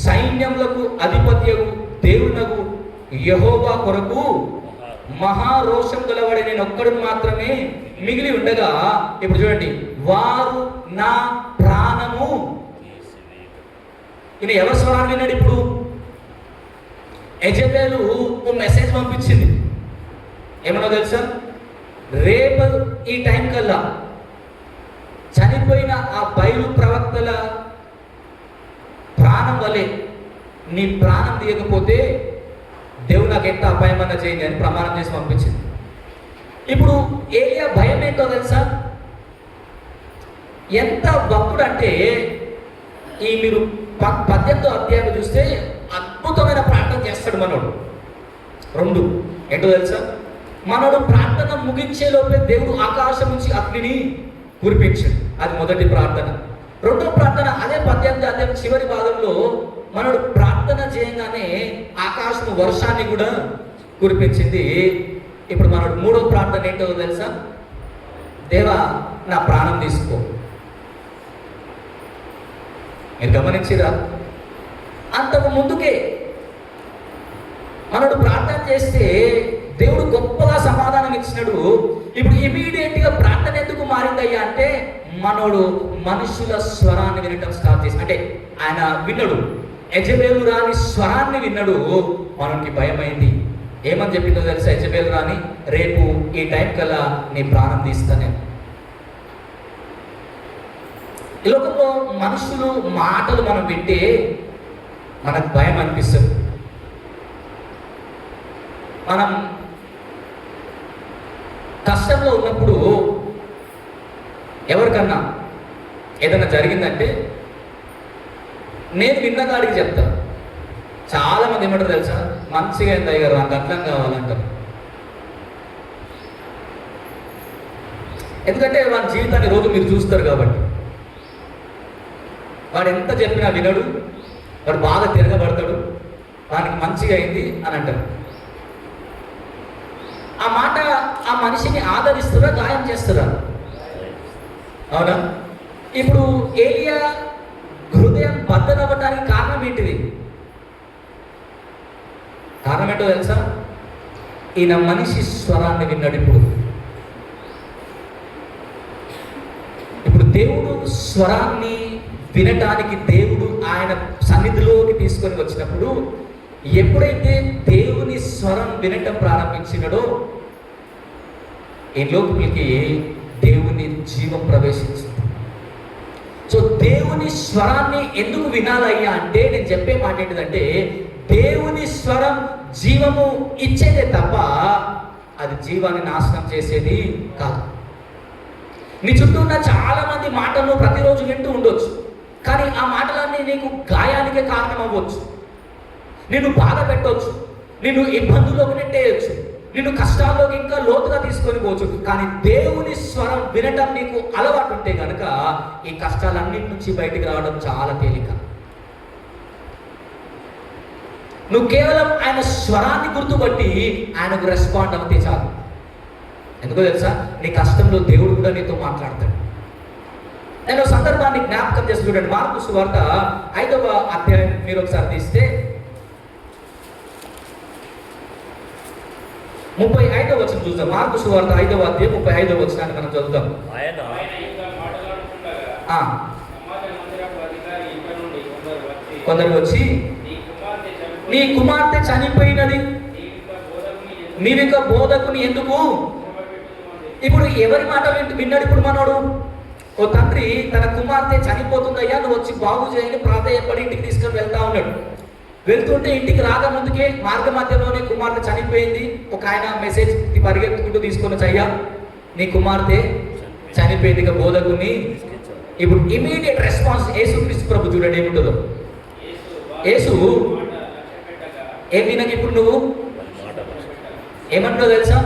సైన్యములకు అధిపత్యకు దేవునకు యెహోవా కొరకు మహారోషం గలవాడే నేను ఒక్కడు మాత్రమే మిగిలి ఉండగా, ఇప్పుడు చూడండి, వారు నా ప్రాణము. ఈయన ఎవరి స్వరాన్ని విన్నాడు? ఇప్పుడు యెజెబెలు ఓ మెసేజ్ పంపించింది. ఏమన్నా తెలుసా? రేపు ఈ టైం కల్లా చనిపోయిన ఆ బయలు ప్రవక్తల ప్రాణం వలె నీ ప్రాణం తీయకపోతే దేవుడు నాకు ఎంత అపాయమన్నా చేయండి అని ప్రమాణం చేసి పంపించింది. ఇప్పుడు ఏలియా భయం ఏంటో తెలుసా? ఎంత భక్తుడు అంటే, ఈ మీరు 18వ అధ్యాయం చూస్తే అద్భుతమైన ప్రార్థన చేస్తాడు మనోడు. 2 ఏంటో తెలుసా? మనోడు ప్రార్థన ముగించే లోపే దేవుడు ఆకాశం నుంచి అగ్నిని కురిపించాడు. అది మొదటి ప్రార్థన. 2వ ప్రార్థన అదే 18వ అధ్యాయం చివరి భాగంలో మనోడు ప్రార్థన చేయగానే ఆకాశం వర్షాన్ని కూడా కురిపించింది. ఇప్పుడు మనోడు 3వ ప్రార్థన ఏంటో తెలుసా? దేవా నా ప్రాణం తీసుకో. మీరు గమనించిరా? అంతకు ముందుకే మనోడు ప్రార్థన చేస్తే దేవుడు గొప్పగా సమాధానం ఇచ్చినాడు. ఇప్పుడు ఇమీడియట్గా ప్రార్థన ఎందుకు మారిందయ్యా అంటే, మనోడు మనుషుల స్వరాన్ని వినటం స్టార్ట్ చేసి, అంటే ఆయన విన్నాడు, యెజెబెలు రాని స్వరాన్ని విన్నాడు. మనకి భయమైంది. ఏమని చెప్పిందో తెలుసా? యెజెబెలు రాని, రేపు ఈ టైం కల్లా నీ ప్రాణం తీస్తానే. ఈ లోకంలో మనుషులు మాటలు మనం వింటే మనకు భయం అనిపిస్తుంది. మనం కష్టంలో ఉన్నప్పుడు ఎవరికన్నా ఏదైనా జరిగిందంటే నేను విన్నగాడికి చెప్తా. చాలా మంది ఏమంటారు తెలుసా? మంచిగా అయింది అయ్యారు, నాకు అర్థం కావాలంటారు. ఎందుకంటే వాళ్ళ జీవితాన్ని రోజు మీరు చూస్తారు కాబట్టి. వాడు ఎంత చెప్పినా వినడు, వాడు బాగా తిరగబడతాడు, వానికి మంచిగా అయింది అని అంటారు. ఆ మాట ఆ మనిషిని ఆదరిస్తురా, గాయం చేస్తురా? అవునా? ఇప్పుడు ఏలియా హృదయం బద్దలవ్వడానికి కారణం ఏంటిది? కారణం ఏంటో తెలుసా? ఈయన మనిషి స్వరాన్ని విన్నాడు. ఇప్పుడు దేవుడు స్వరాన్ని వినటానికి దేవుడు ఆయన సన్నిధిలోకి తీసుకొని వచ్చినప్పుడు, ఎప్పుడైతే దేవుని స్వరం వినటం ప్రారంభించినాడో ఈ లోపలికి దేవుని జీవం ప్రవేశించింది. సో దేవుని స్వరాన్ని ఎందుకు వినాలయ్యా అంటే, నేను చెప్పే మాట ఏంటిదంటే, దేవుని స్వరం జీవము ఇచ్చేదే తప్ప అది జీవాన్ని నాశనం చేసేది కాదు. నీ చుట్టూ ఉన్న చాలా మంది మాటలు ప్రతిరోజు వింటూ ఉండొచ్చు, కానీ ఆ మాటలన్నీ నీకు గాయానికే కారణం అవ్వచ్చు, నిన్ను బాధ పెట్టవచ్చు, నిన్ను ఇబ్బందుల్లోకి నెట్టేయచ్చు, నిన్ను కష్టాల్లోకి ఇంకా లోతుగా తీసుకొని పోవచ్చు. కానీ దేవుని స్వరం వినటం నీకు అలవాటు ఉంటే కనుక ఈ కష్టాలన్నిటి నుంచి బయటికి రావడం చాలా తేలిక. నువ్వు కేవలం ఆయన స్వరాన్ని గుర్తుపట్టి ఆయనకు రెస్పాండ్ అవుతే చాలు. ఎందుకో తెలుసా? నీ కష్టంలో దేవుడు కూడా నీతో మాట్లాడతాడు. నేను సందర్భాన్ని జ్ఞాపకం చేసి చూడండి. మార్కు సువార్త 5వ అధ్యాయం మీరు ఒకసారి తీస్తే 35వ వచనం చూద్దాం. మార్కు సువార్త 5వ అధ్యాయం 35వ వచనాన్ని మనం చదువుతాం. కొందరు వచ్చి, నీ కుమార్తె చనిపోయినది, నీవిక బోధకుని ఎందుకు? ఇప్పుడు ఎవరి మాట విన్నాడు? ఇప్పుడు మనోడు ఓ తండ్రి తన కుమార్తె చనిపోతుందయ్యా, నువ్వు వచ్చి బాగు చేయని ప్రాధాయపడి ఇంటికి తీసుకొని వెళ్తా ఉన్నాడు. వెళ్తుంటే ఇంటికి రాక ముందుకే మార్గ మధ్యలోనే కుమార్తె చనిపోయింది. ఒక ఆయన మెసేజ్ పరిగెత్తుకుంటూ తీసుకొని అయ్యా నీ కుమార్తె చనిపోయింది, ఇక బోధకుని. ఇప్పుడు ఇమీడియట్ రెస్పాన్స్ యేసుక్రీస్తు ప్రభు చూడండి ఏముంటుందో. యేసు ఏం వినక ఇప్పుడు నువ్వు ఏమంటావు తెలుసా?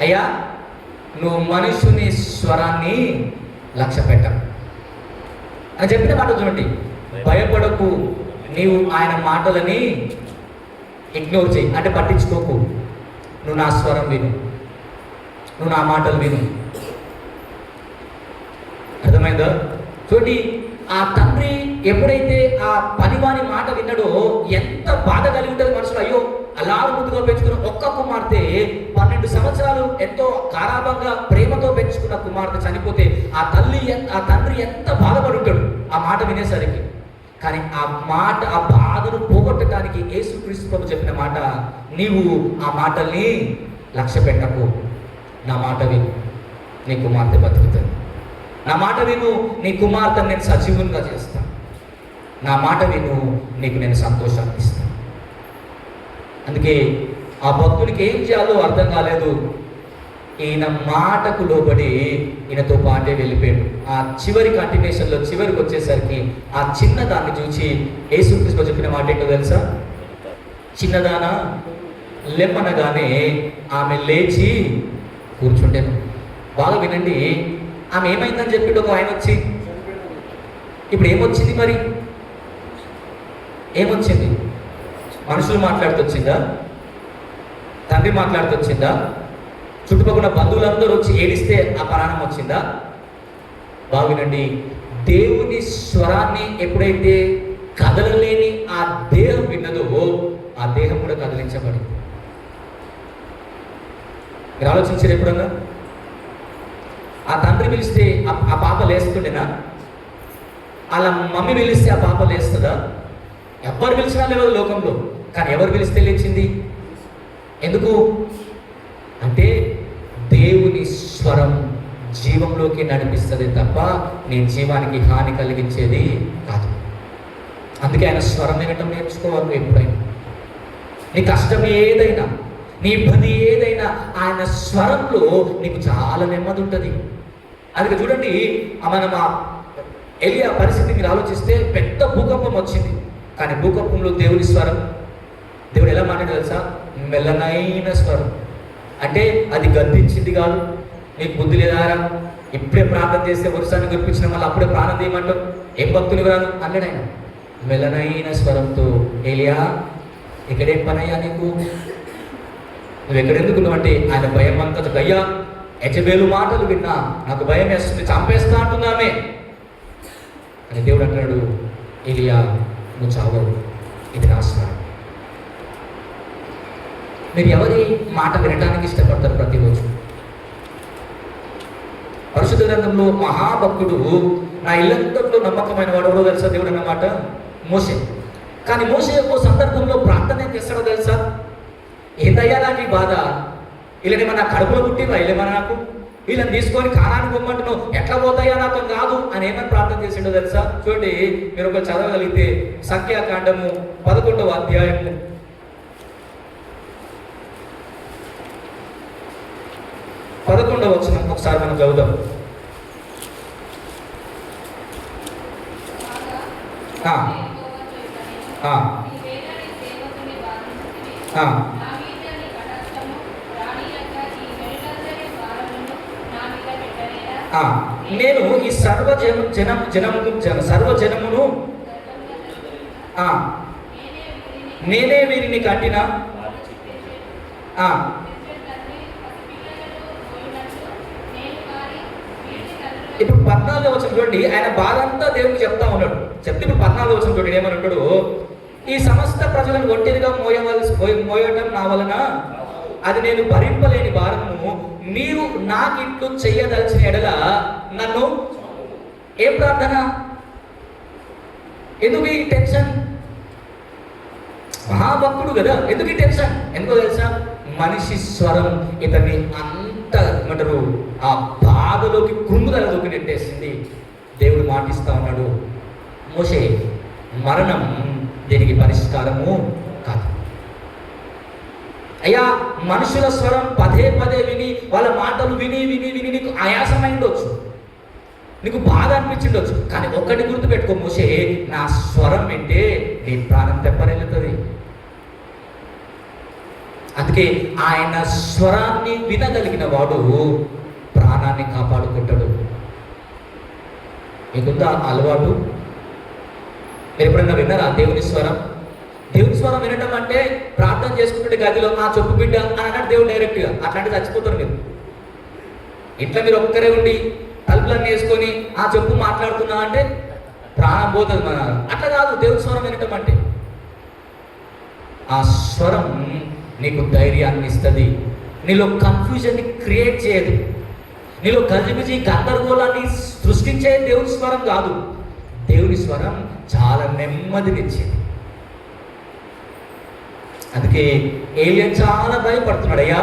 అయ్యా నువ్వు మనుషుని స్వరాన్ని లక్ష్య పెట్ట అని చెప్పిన మాట చూడండి. భయపడకు, నీవు ఆయన మాటలని ఇగ్నోర్ చేయి, అంటే పట్టించుకోకు. నువ్వు నా స్వరం విను, నువ్వు నా మాటలు విను. అర్థమైందా? చూడండి, ఆ తండ్రి ఎప్పుడైతే ఆ పనివాని మాట విన్నాడో ఎంత బాధ కలిగి ఉంటుంది మనసులో. అయ్యో అలారు ముద్దుగా పెంచుకున్న ఒక్క కుమార్తె 12 సంవత్సరాలు ఎంతో గారాభంగా ప్రేమతో పెంచుకున్న కుమార్తె చనిపోతే ఆ తండ్రి ఎంత బాధపడి ఉంటాడు ఆ మాట వినేసరికి. కానీ ఆ మాట, ఆ బాధను పోగొట్టడానికి యేసుక్రీస్తు ప్రభు చెప్పిన మాట, నీవు ఆ మాటల్ని లక్ష్య పెట్టకు, నా మాట విను, నీ కుమార్తె బతుకుతుంది. నా మాట విను, నీ కుమార్తెను నేను సజీవునిగా చేస్తాను. నా మాట విను, నీకు నేను సంతోషాన్ని ఇస్తాను. అందుకే ఆ భక్తునికి ఏం చేయాలో అర్థం కాలేదు. ఈయన మాటకు లోబడి ఈయనతో పాటే వెళ్ళిపోయాడు. ఆ చివరి కంటిన్యూషన్లో చివరికి వచ్చేసరికి ఆ చిన్నదాన్ని చూసి యేసుక్రీస్తు చెప్పిన మాట ఏంటో తెలుసా? చిన్నదానా లెమ్మనగానే ఆమె లేచి కూర్చుంటాను. బాగా వినండి, ఆమె ఏమైందని చెప్పాడు ఒక ఆయన వచ్చి. ఇప్పుడు ఏమొచ్చింది మరి? ఏమొచ్చింది? మనుషులు మాట్లాడుతూ వచ్చిందా? తండ్రి మాట్లాడుతూ వచ్చిందా? చుట్టుపక్కల బంధువులందరూ వచ్చి ఏడిస్తే ఆ ప్రాణం వచ్చిందా? బాగా వినండి, దేవుని స్వరాన్ని ఎప్పుడైతే కదలలేని ఆ దేహం విన్నదో ఆ దేహం కూడా కదిలించబడింది. మీరు ఆలోచించారు ఎప్పుడన్నా? ఆ తండ్రి పిలిస్తే ఆ పాప లేస్తుండేనా? అలా మమ్మీ పిలిస్తే ఆ పాప లేస్తుందా? ఎవరు పిలిచినా లేవదు లోకంలో, కానీ ఎవరు పిలిస్తే లేచింది. ఎందుకు అంటే దేవుని స్వరం జీవంలోకి నడిపిస్తుంది తప్ప నీ జీవానికి హాని కలిగించేది కాదు. అందుకే ఆయన స్వరం వినటం నేర్చుకోవాలి. ఎప్పుడైనా నీ కష్టం ఏదైనా, నీ ఇబ్బంది ఏదైనా, ఆయన స్వరంలో నీకు చాలా నెమ్మది ఉంటుంది. అందుకే చూడండి, మనం ఎలియా పరిస్థితి మీరు ఆలోచిస్తే పెద్ద భూకంపం వచ్చింది, కానీ భూకంపంలో దేవుని స్వరం, దేవుడు ఎలా మాట్లాడు తెలుసా? మెల్లనైన స్వరం. అంటే అది గద్దించింది కాదు. నీకు బుద్ధి లేదారా, ఇప్పుడే ప్రార్థన చేస్తే వర్షాన్ని కురిపించిన మళ్ళీ అప్పుడే ప్రాణం తీయమంటావు, ఏం భక్తులు రాదు అన్నాడు ఆయన. మెల్లనైన స్వరంతో, ఏలియా ఇక్కడేం పనయ్యా నీకు, నువ్వు ఎక్కడెందుకు నువ్వు అంటే ఆయన భయం అంతా, అయ్యా యజబేలు మాటలు విన్నా నాకు భయం వేస్తుంది, చంపేస్తా అంటున్నామే అని దేవుడు అంటాడు, ఏలియా నువ్వు చావవు, ఇది నా స్వరం. మీరు ఎవరి మాట వినడానికి ఇష్టపడతారు ప్రతిరోజు? పరిశుద్ధ గ్రంథంలో మహాభక్తుడు, నా ఇల్లంతట్లో నమ్మకమైన వాడు ఎవరో తెలుసా? దేవుడు అన్నమాట మోషే. కానీ మోషే యొక్క సందర్భంలో ప్రార్థన ఏం చేస్తాడో తెలుసా? ఏందయ్యా నాకు ఈ బాధ, వీళ్ళని మన కడుపులో పుట్టిరా, వీళ్ళేమన్నా నాకు, వీళ్ళని తీసుకొని కానానికి పొమ్మంటున్నావు, ఎట్లా పోతాయా నాతో కాదు అని ఏమని ప్రార్థన చేసిండో తెలుసా? చూడండి, మీరు ఒక చదవగలిగితే సంఖ్యాకాండము 11వ అధ్యాయము 11వ వచనం ఒకసారి మనం చదువుదాం. నేను ఈ సర్వజనమును నేనే వీరిని కట్టిన. ఇప్పుడు 14వ వచనం చూడండి, ఆయన బాధ అంతా దేవునికి చెప్తా ఉన్నాడు. చెప్తే ఇప్పుడు 14వ వచనం చూడండి ఏమని ఉంటాడు, ఈ సమస్త ప్రజలను ఒంటరిగా మోయటం నా వలన అది నేను భరింపలేని భారము, నీవు నాకిట్లు చెయ్యదలిచిన ఎడల నన్ను. ఏం ప్రార్థన? ఎందుకు ఈ టెన్షన్? మహాభక్తుడు కదా, ఎందుకు ఈ టెన్షన్? ఎందుకో తెలుసా? మనిషి స్వరం ఇతన్ని అంత అంత ఏమంటారు ఆ బాధలోకి కృంగుదలలోకి నెట్టేసింది. దేవుడు మాటిస్తా ఉన్నాడు, మోషే మరణం దీనికి పరిష్కారము కాదు. అయ్యా, మనుషుల స్వరం పదే పదే విని వాళ్ళ మాటలు విని విని విని నీకు ఆయాసమైండొచ్చు, నీకు బాధ అనిపించిండొచ్చు. కానీ ఒక్కటి గుర్తుపెట్టుకో మోషే, నా స్వరం వింటే నీ ప్రాణం తెప్పరెళ్తుంది. అందుకే ఆయన స్వరాన్ని వినగలిగిన వాడు ప్రాణాన్ని కాపాడుకుంటాడు. మీకుందా అలవాటు? మీరు ఎప్పుడన్నా విన్నారా దేవుని స్వరం? దేవుని స్వరం వినడం అంటే ప్రార్థన చేసుకుంటుంటే గదిలో ఆ చెప్పు బిడ్డ అని అన్నాడు దేవుడు డైరెక్ట్గా. అట్లాంటి చచ్చిపోతారు మీరు. ఇట్లా మీరు ఒక్కరే ఉండి తలుపులన్నీ వేసుకొని ఆ చెప్పు మాట్లాడుతున్నా అంటే ప్రాణం పోతుంది మన. అట్లా కాదు దేవుని స్వరం వినటం అంటే. ఆ స్వరం నీకు ధైర్యాన్ని ఇస్తుంది, నీలో కన్ఫ్యూజన్ని క్రియేట్ చేయదు, నీలో గజిబిజి గందరగోళాన్ని సృష్టించే దేవుని స్వరం కాదు. దేవుని స్వరం చాలా నెమ్మదినిచ్చేది. అందుకే ఏలియా చాలా భయపడుతున్నాడు. అయ్యా,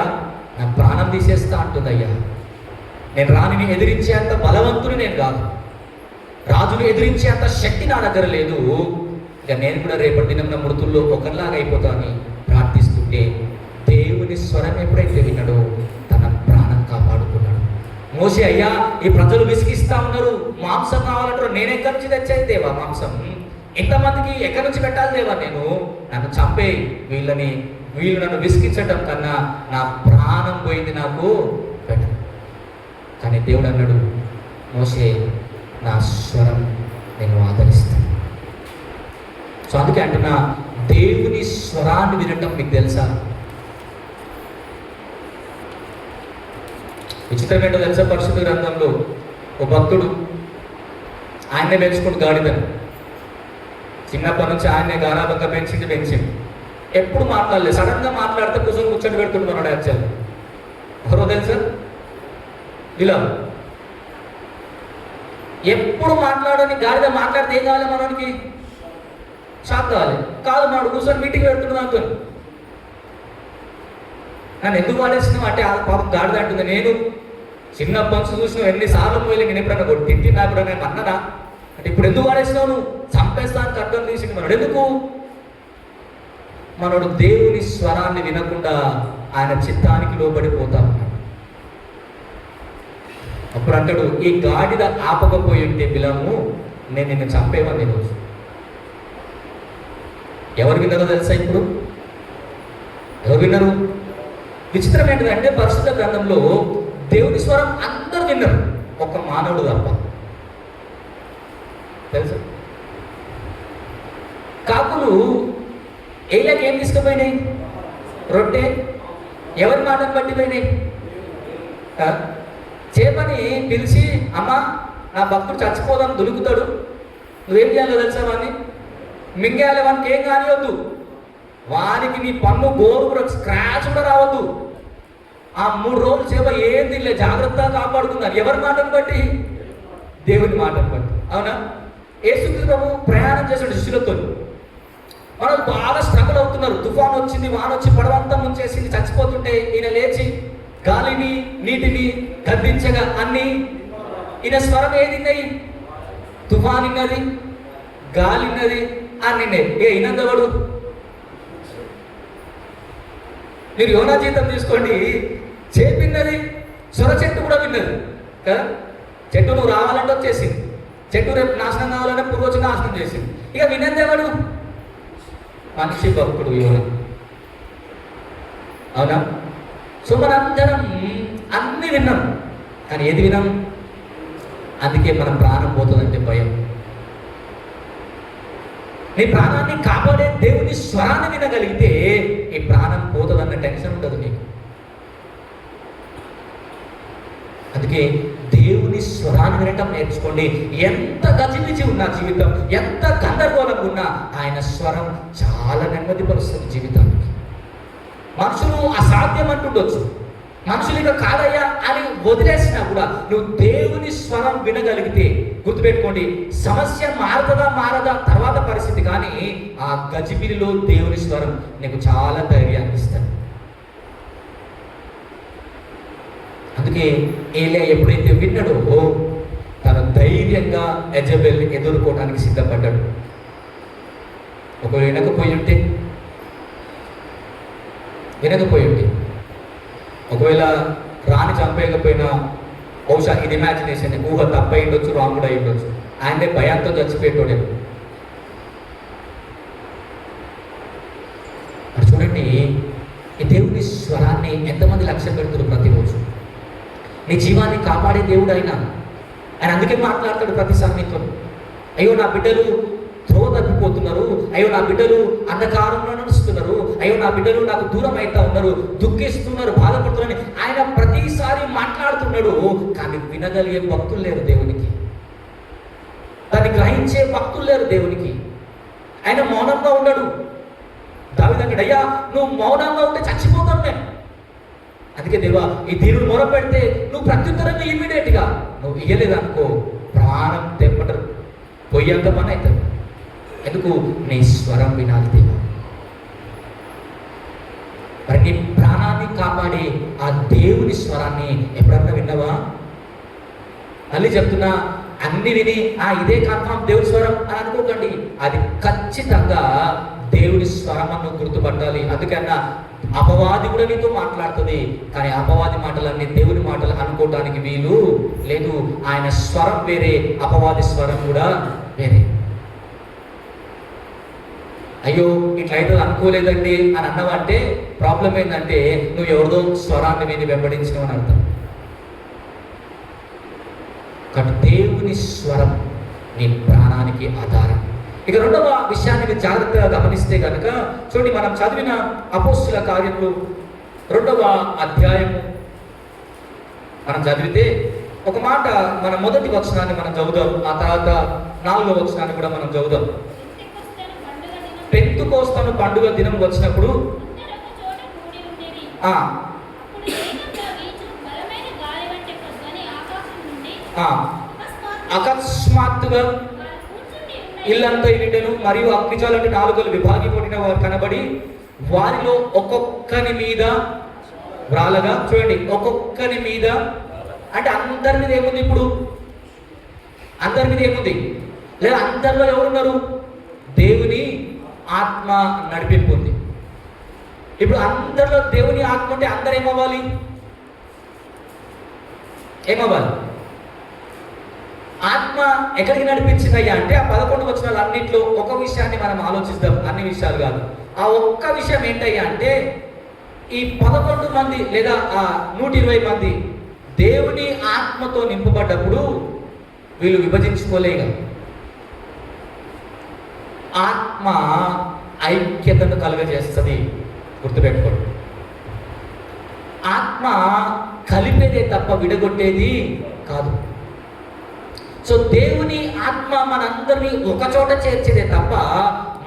నా ప్రాణం తీసేస్తా అంటుంది. అయ్యా, నేను రాణిని ఎదిరించేంత బలవంతుని నేను కాదు, రాజును ఎదిరించేంత శక్తి నా దగ్గర లేదు. ఇక నేను కూడా రేపటి దినం నా మృతుల్లో ఒకరిలాగా అయిపోతానని ప్రార్థిస్తుంటే దేవుని స్వరం ఎప్పుడైతే విన్నాడో తన ప్రాణం కాపాడుకున్నాడు. మోసే, అయ్యా, ఈ ప్రజలు విసిగిస్తా ఉన్నారు, మాంసం కావాలంటారు, నేను ఎక్కడి నుంచి తెచ్చేది దేవా మాంసం? ఇంతమందికి ఎక్కడి నుంచి పెట్టాలి దేవా? నేను నన్ను చంపే, వీళ్ళు నన్ను విసిగించటం కన్నా నా ప్రాణం పోయింది నాకు బెటర్. కానీ దేవుడు అన్నాడు, మోసే, నా స్వరం నేను ఆదరిస్తాను. సో అందుకే అంటున్నా, దేవుని స్వరాన్ని వినటం మీకు తెలుసా? విచిత్రమేంటో తెలుసా? పరిశుద్ధ గ్రంథంలో ఒక భక్తుడు ఆయన్నే పెంచుకుంటూ గాడిదను చిన్నప్పటి నుంచి ఆయన్నే గారాబంగా పెంచింది. ఎప్పుడు మాట్లాడలేదు. సడన్గా మాట్లాడితే కూర్చొని ముచ్చట పెడుతుంటున్నాడు. యాక్చువల్ ఎవరో తెలుసా? ఇలా ఎప్పుడు మాట్లాడని గాడిద మాట్లాడితే ఏం కావాలి మనకి? షాక్ కావాలి. కాదు, మనడు కూర్చొని మీటింగ్ పెడుతున్నాడు అనుకో. నన్ను ఎందుకు వాడేసినావు అంటే, ఆ పాపం గాడిద అంటుంది, నేను చిన్నప్పటి నుంచి చూసినావు ఎన్నిసార్లు పోయి నేను ఎప్పుడన్నా తింటి నా ఎప్పుడన్నా నేను అన్నదా అంటే, ఇప్పుడు ఎందుకు వాడేసినావు? నువ్వు చంపేస్తాను అర్థం తీసింది మనడు. ఎందుకు? మనోడు దేవుని స్వరాన్ని వినకుండా ఆయన చిత్తానికి లోబడిపోతా ఉన్నాడు. అప్పుడు అంటాడు, ఈ గాడిద ఆపకపోయి ఉంటే బిలాము నేను నిన్ను చంపేవాడిని ఈరోజు. ఎవరు విన్నారో తెలుసా? ఇప్పుడు ఎవరు విన్నారు? విచిత్రం ఏంటంటే పరిశుద్ధ గ్రంథంలో దేవుని స్వరం అందరూ విన్నారు, ఒక్క మానవుడు తప్ప. తెలుసు? కాకులు ఏళ్ళకి ఏం తీసుకుపోయినాయి? రొట్టె. ఎవరి మాటను బట్టి పోయినాయి? చేపని పిలిచి, అమ్మ, నా భక్తుడు చచ్చిపోదాం దులుకుతాడు, నువ్వేం చేయాలో తెలుసా? వాడిని మింగేయాలి, వానికి ఏం కానివద్దు, వానికి నీ పన్ను గోరు స్క్రాచ్ కూడా రావద్దు. ఆ 3 రోజులు చేప ఏం తినలే, జాగ్రత్తగా కాపాడుకున్నారు. ఎవరి మాటను బట్టి? దేవుని మాటను బట్టి. అవునా? యేసుక్రీస్తు ప్రభు ప్రయాణం చేసిన శిష్యులతో వాళ్ళు బాగా స్ట్రగుల్ అవుతున్నారు. తుఫాన్ వచ్చింది, వాన వచ్చి పడవంతా ముంచేసింది, చచ్చిపోతుంటే ఈయన లేచి గాలిని నీటిని గద్దించగా అన్ని ఈయన స్వరం ఏదిన్నాయి? తుఫాన్ ఇన్నది, గాలి ఉన్నది, అన్ని. ఇనందవాడు మీరు యోనా జీతం తీసుకోండి, చేపిన్నది, సొర చెట్టు కూడా విన్నది కదా. చెట్టు నువ్వు రావాలంటే వచ్చేసింది, చెట్టు రేపు నాశనం కావాలంటే పూర్వచ్చి నాశనం చేసింది. ఇక వినందేవాడు మనిషి, భక్తుడు యోనా. అవునా? సో మనందరం అన్ని విన్నాం, కానీ ఏది విన్నాం? అందుకే మన ప్రాణం పోతుందంటే భయం. నీ ప్రాణాన్ని కాపాడే దేవుని స్వరాన్ని వినగలిగితే ఈ ప్రాణం పోతుందన్న టెన్షన్ ఉంటుంది నీకు. అందుకే దేవుని స్వరాన్ని వినటం నేర్చుకోండి. ఎంత గజిబిజి ఉన్నా జీవితం, ఎంత గందరగోళంగా ఉన్నా ఆయన స్వరం చాలా నెమ్మదిపరుస్తుంది జీవితానికి. మనుషులు అసాధ్యం అంటుండొచ్చు, మనుషులు ఇక కాదయ్యా అని వదిలేసినా కూడా నువ్వు దేవుని స్వరం వినగలిగితే గుర్తుపెట్టుకోండి, సమస్య మారదా తర్వాత పరిస్థితి, కానీ ఆ గజిబిలిలో దేవుని స్వరం నీకు చాలా ధైర్యాన్ని ఇస్తుంది. అందుకే ఏలియా ఎప్పుడైతే విన్నాడో తను ధైర్యంగా యెజబెల్ని ఎదుర్కోవడానికి సిద్ధపడ్డాడు. ఒకవేళ వినకపోయి ఉంటే ఒకవేళ రాణి చంపేయకపోయినా బహుశా ఇది ఇమాజినేషన్, ఊహ తప్పై ఉండొచ్చు, రాంగ్ కూడా అయి ఉండొచ్చు. ఆయనే భయంతో చచ్చిపోయేటోడేమో. మరి చూడండి, ఈ దేవుని స్వరాన్ని ఎంతమంది లక్ష్య పెడుతున్నారు ప్రతిరోజు. నీ జీవాన్ని కాపాడే దేవుడు ఆయన అందుకే మాట్లాడతాడు ప్రతిసారి నీతో. అయ్యో నా బిడ్డలు త్రోవ తప్పిపోతున్నారు, అయ్యో నా బిడ్డలు అంధకారంలో నడుస్తున్నారు, అయ్యో నా బిడ్డలు నాకు దూరం అవుతా ఉన్నారు, దుఃఖిస్తున్నారు, బాధపడుతున్నారని ఆయన ప్రతిసారి మాట్లాడుతున్నాడు. కానీ వినగలిగే భక్తులు లేరు దేవునికి, దాన్ని గ్రహించే భక్తులు లేరు దేవునికి. ఆయన మౌనంగా ఉన్నాడు. దావీదు అయ్యా నువ్వు మౌనంగా ఉంటే చచ్చిపోతాను నేను. అందుకే దేవా ఈ దీనుడు మొర పెడితే నువ్వు ప్రత్యుత్తరంగా ఇమ్మీడియట్గా నువ్వు ఇయ్యలేదనుకో ప్రాణం తెప్పటరు, పొయ్యంత పని అవుతుంది. ఎందుకు? నీ స్వరం వినాలి దేవా. మరి నీ ప్రాణాన్ని కాపాడే ఆ దేవుని స్వరాన్ని ఎప్పుడన్నా విన్నావా? మళ్ళీ చెప్తున్నా, అన్ని విని ఇదే కన్ఫామ్ దేవుని స్వరం అని అనుకోకండి. అది ఖచ్చితంగా దేవుని స్వరం అನ್ನು గుర్తుపట్టాలి. అందుకన్నా అపవాది కూడా నీతో మాట్లాడుతుంది, కానీ అపవాది మాటలన్నీ దేవుని మాటలు అనుకోవటానికి వీలు లేదు. ఆయన స్వరం వేరే, అపవాది స్వరం కూడా వేరే. అయ్యో ఇట్లయితే అనుకోలేదండి అని అన్నావంటే ప్రాబ్లం ఏంటంటే నువ్వు ఎవరిదో స్వరాన్ని విని వెంబడించినావు అని అర్థం. కాబట్టి దేవుని స్వరం నీ ప్రాణానికి ఆధారం. ఇక రెండవ విషయాన్ని మీరు జాగ్రత్తగా గమనిస్తే కనుక చూడండి, మనం చదివిన అపోస్తుల కార్యములు 2వ అధ్యాయము మనం చదివితే ఒక మాట, మన మొదటి వచనాన్ని మనం చదువుదాం, ఆ తర్వాత 4వ వచనాన్ని కూడా మనం చదువుదాం. పెంతుకోస్తను పండుగ దినం వచ్చినప్పుడు అకస్మాత్తుగా ఇల్లంతా ఇరిటను మరియు అగ్నిజ్వాలలు నాలుకలు విభాగిపోయిన వారు కనబడి వారిలో ఒక్కొక్కని మీద వ్రాలగా. చూడండి, ఒక్కొక్కని మీద అంటే అందరి మీద ఏముంది? ఇప్పుడు అందరి మీద ఏముంది? లేదా అందరిలో ఎవరున్నారు? దేవుని ఆత్మ నడిపింపు ఉంది. ఇప్పుడు అందరిలో దేవుని ఆత్మ ఉంటే అందరు ఏమవ్వాలి? ఆత్మ ఎక్కడికి నడిపించిందయ్యా అంటే ఆ 11 వచనాలు అన్నింటిలో ఒక విషయాన్ని మనం ఆలోచిస్తాం, అన్ని విషయాలు కాదు. ఆ ఒక్క విషయం ఏంటయ్యా అంటే ఈ 11 మంది లేదా ఆ 120 మంది దేవుని ఆత్మతో నింపబడ్డప్పుడు వీళ్ళు విభజించుకోలేక. ఆత్మ ఐక్యతను కలుగజేస్తుంది, గుర్తుపెట్టుకోండి. ఆత్మ కలిపేదే తప్ప విడగొట్టేది కాదు. సో దేవుని ఆత్మ మనందరినీ ఒకచోట చేర్చేదే తప్ప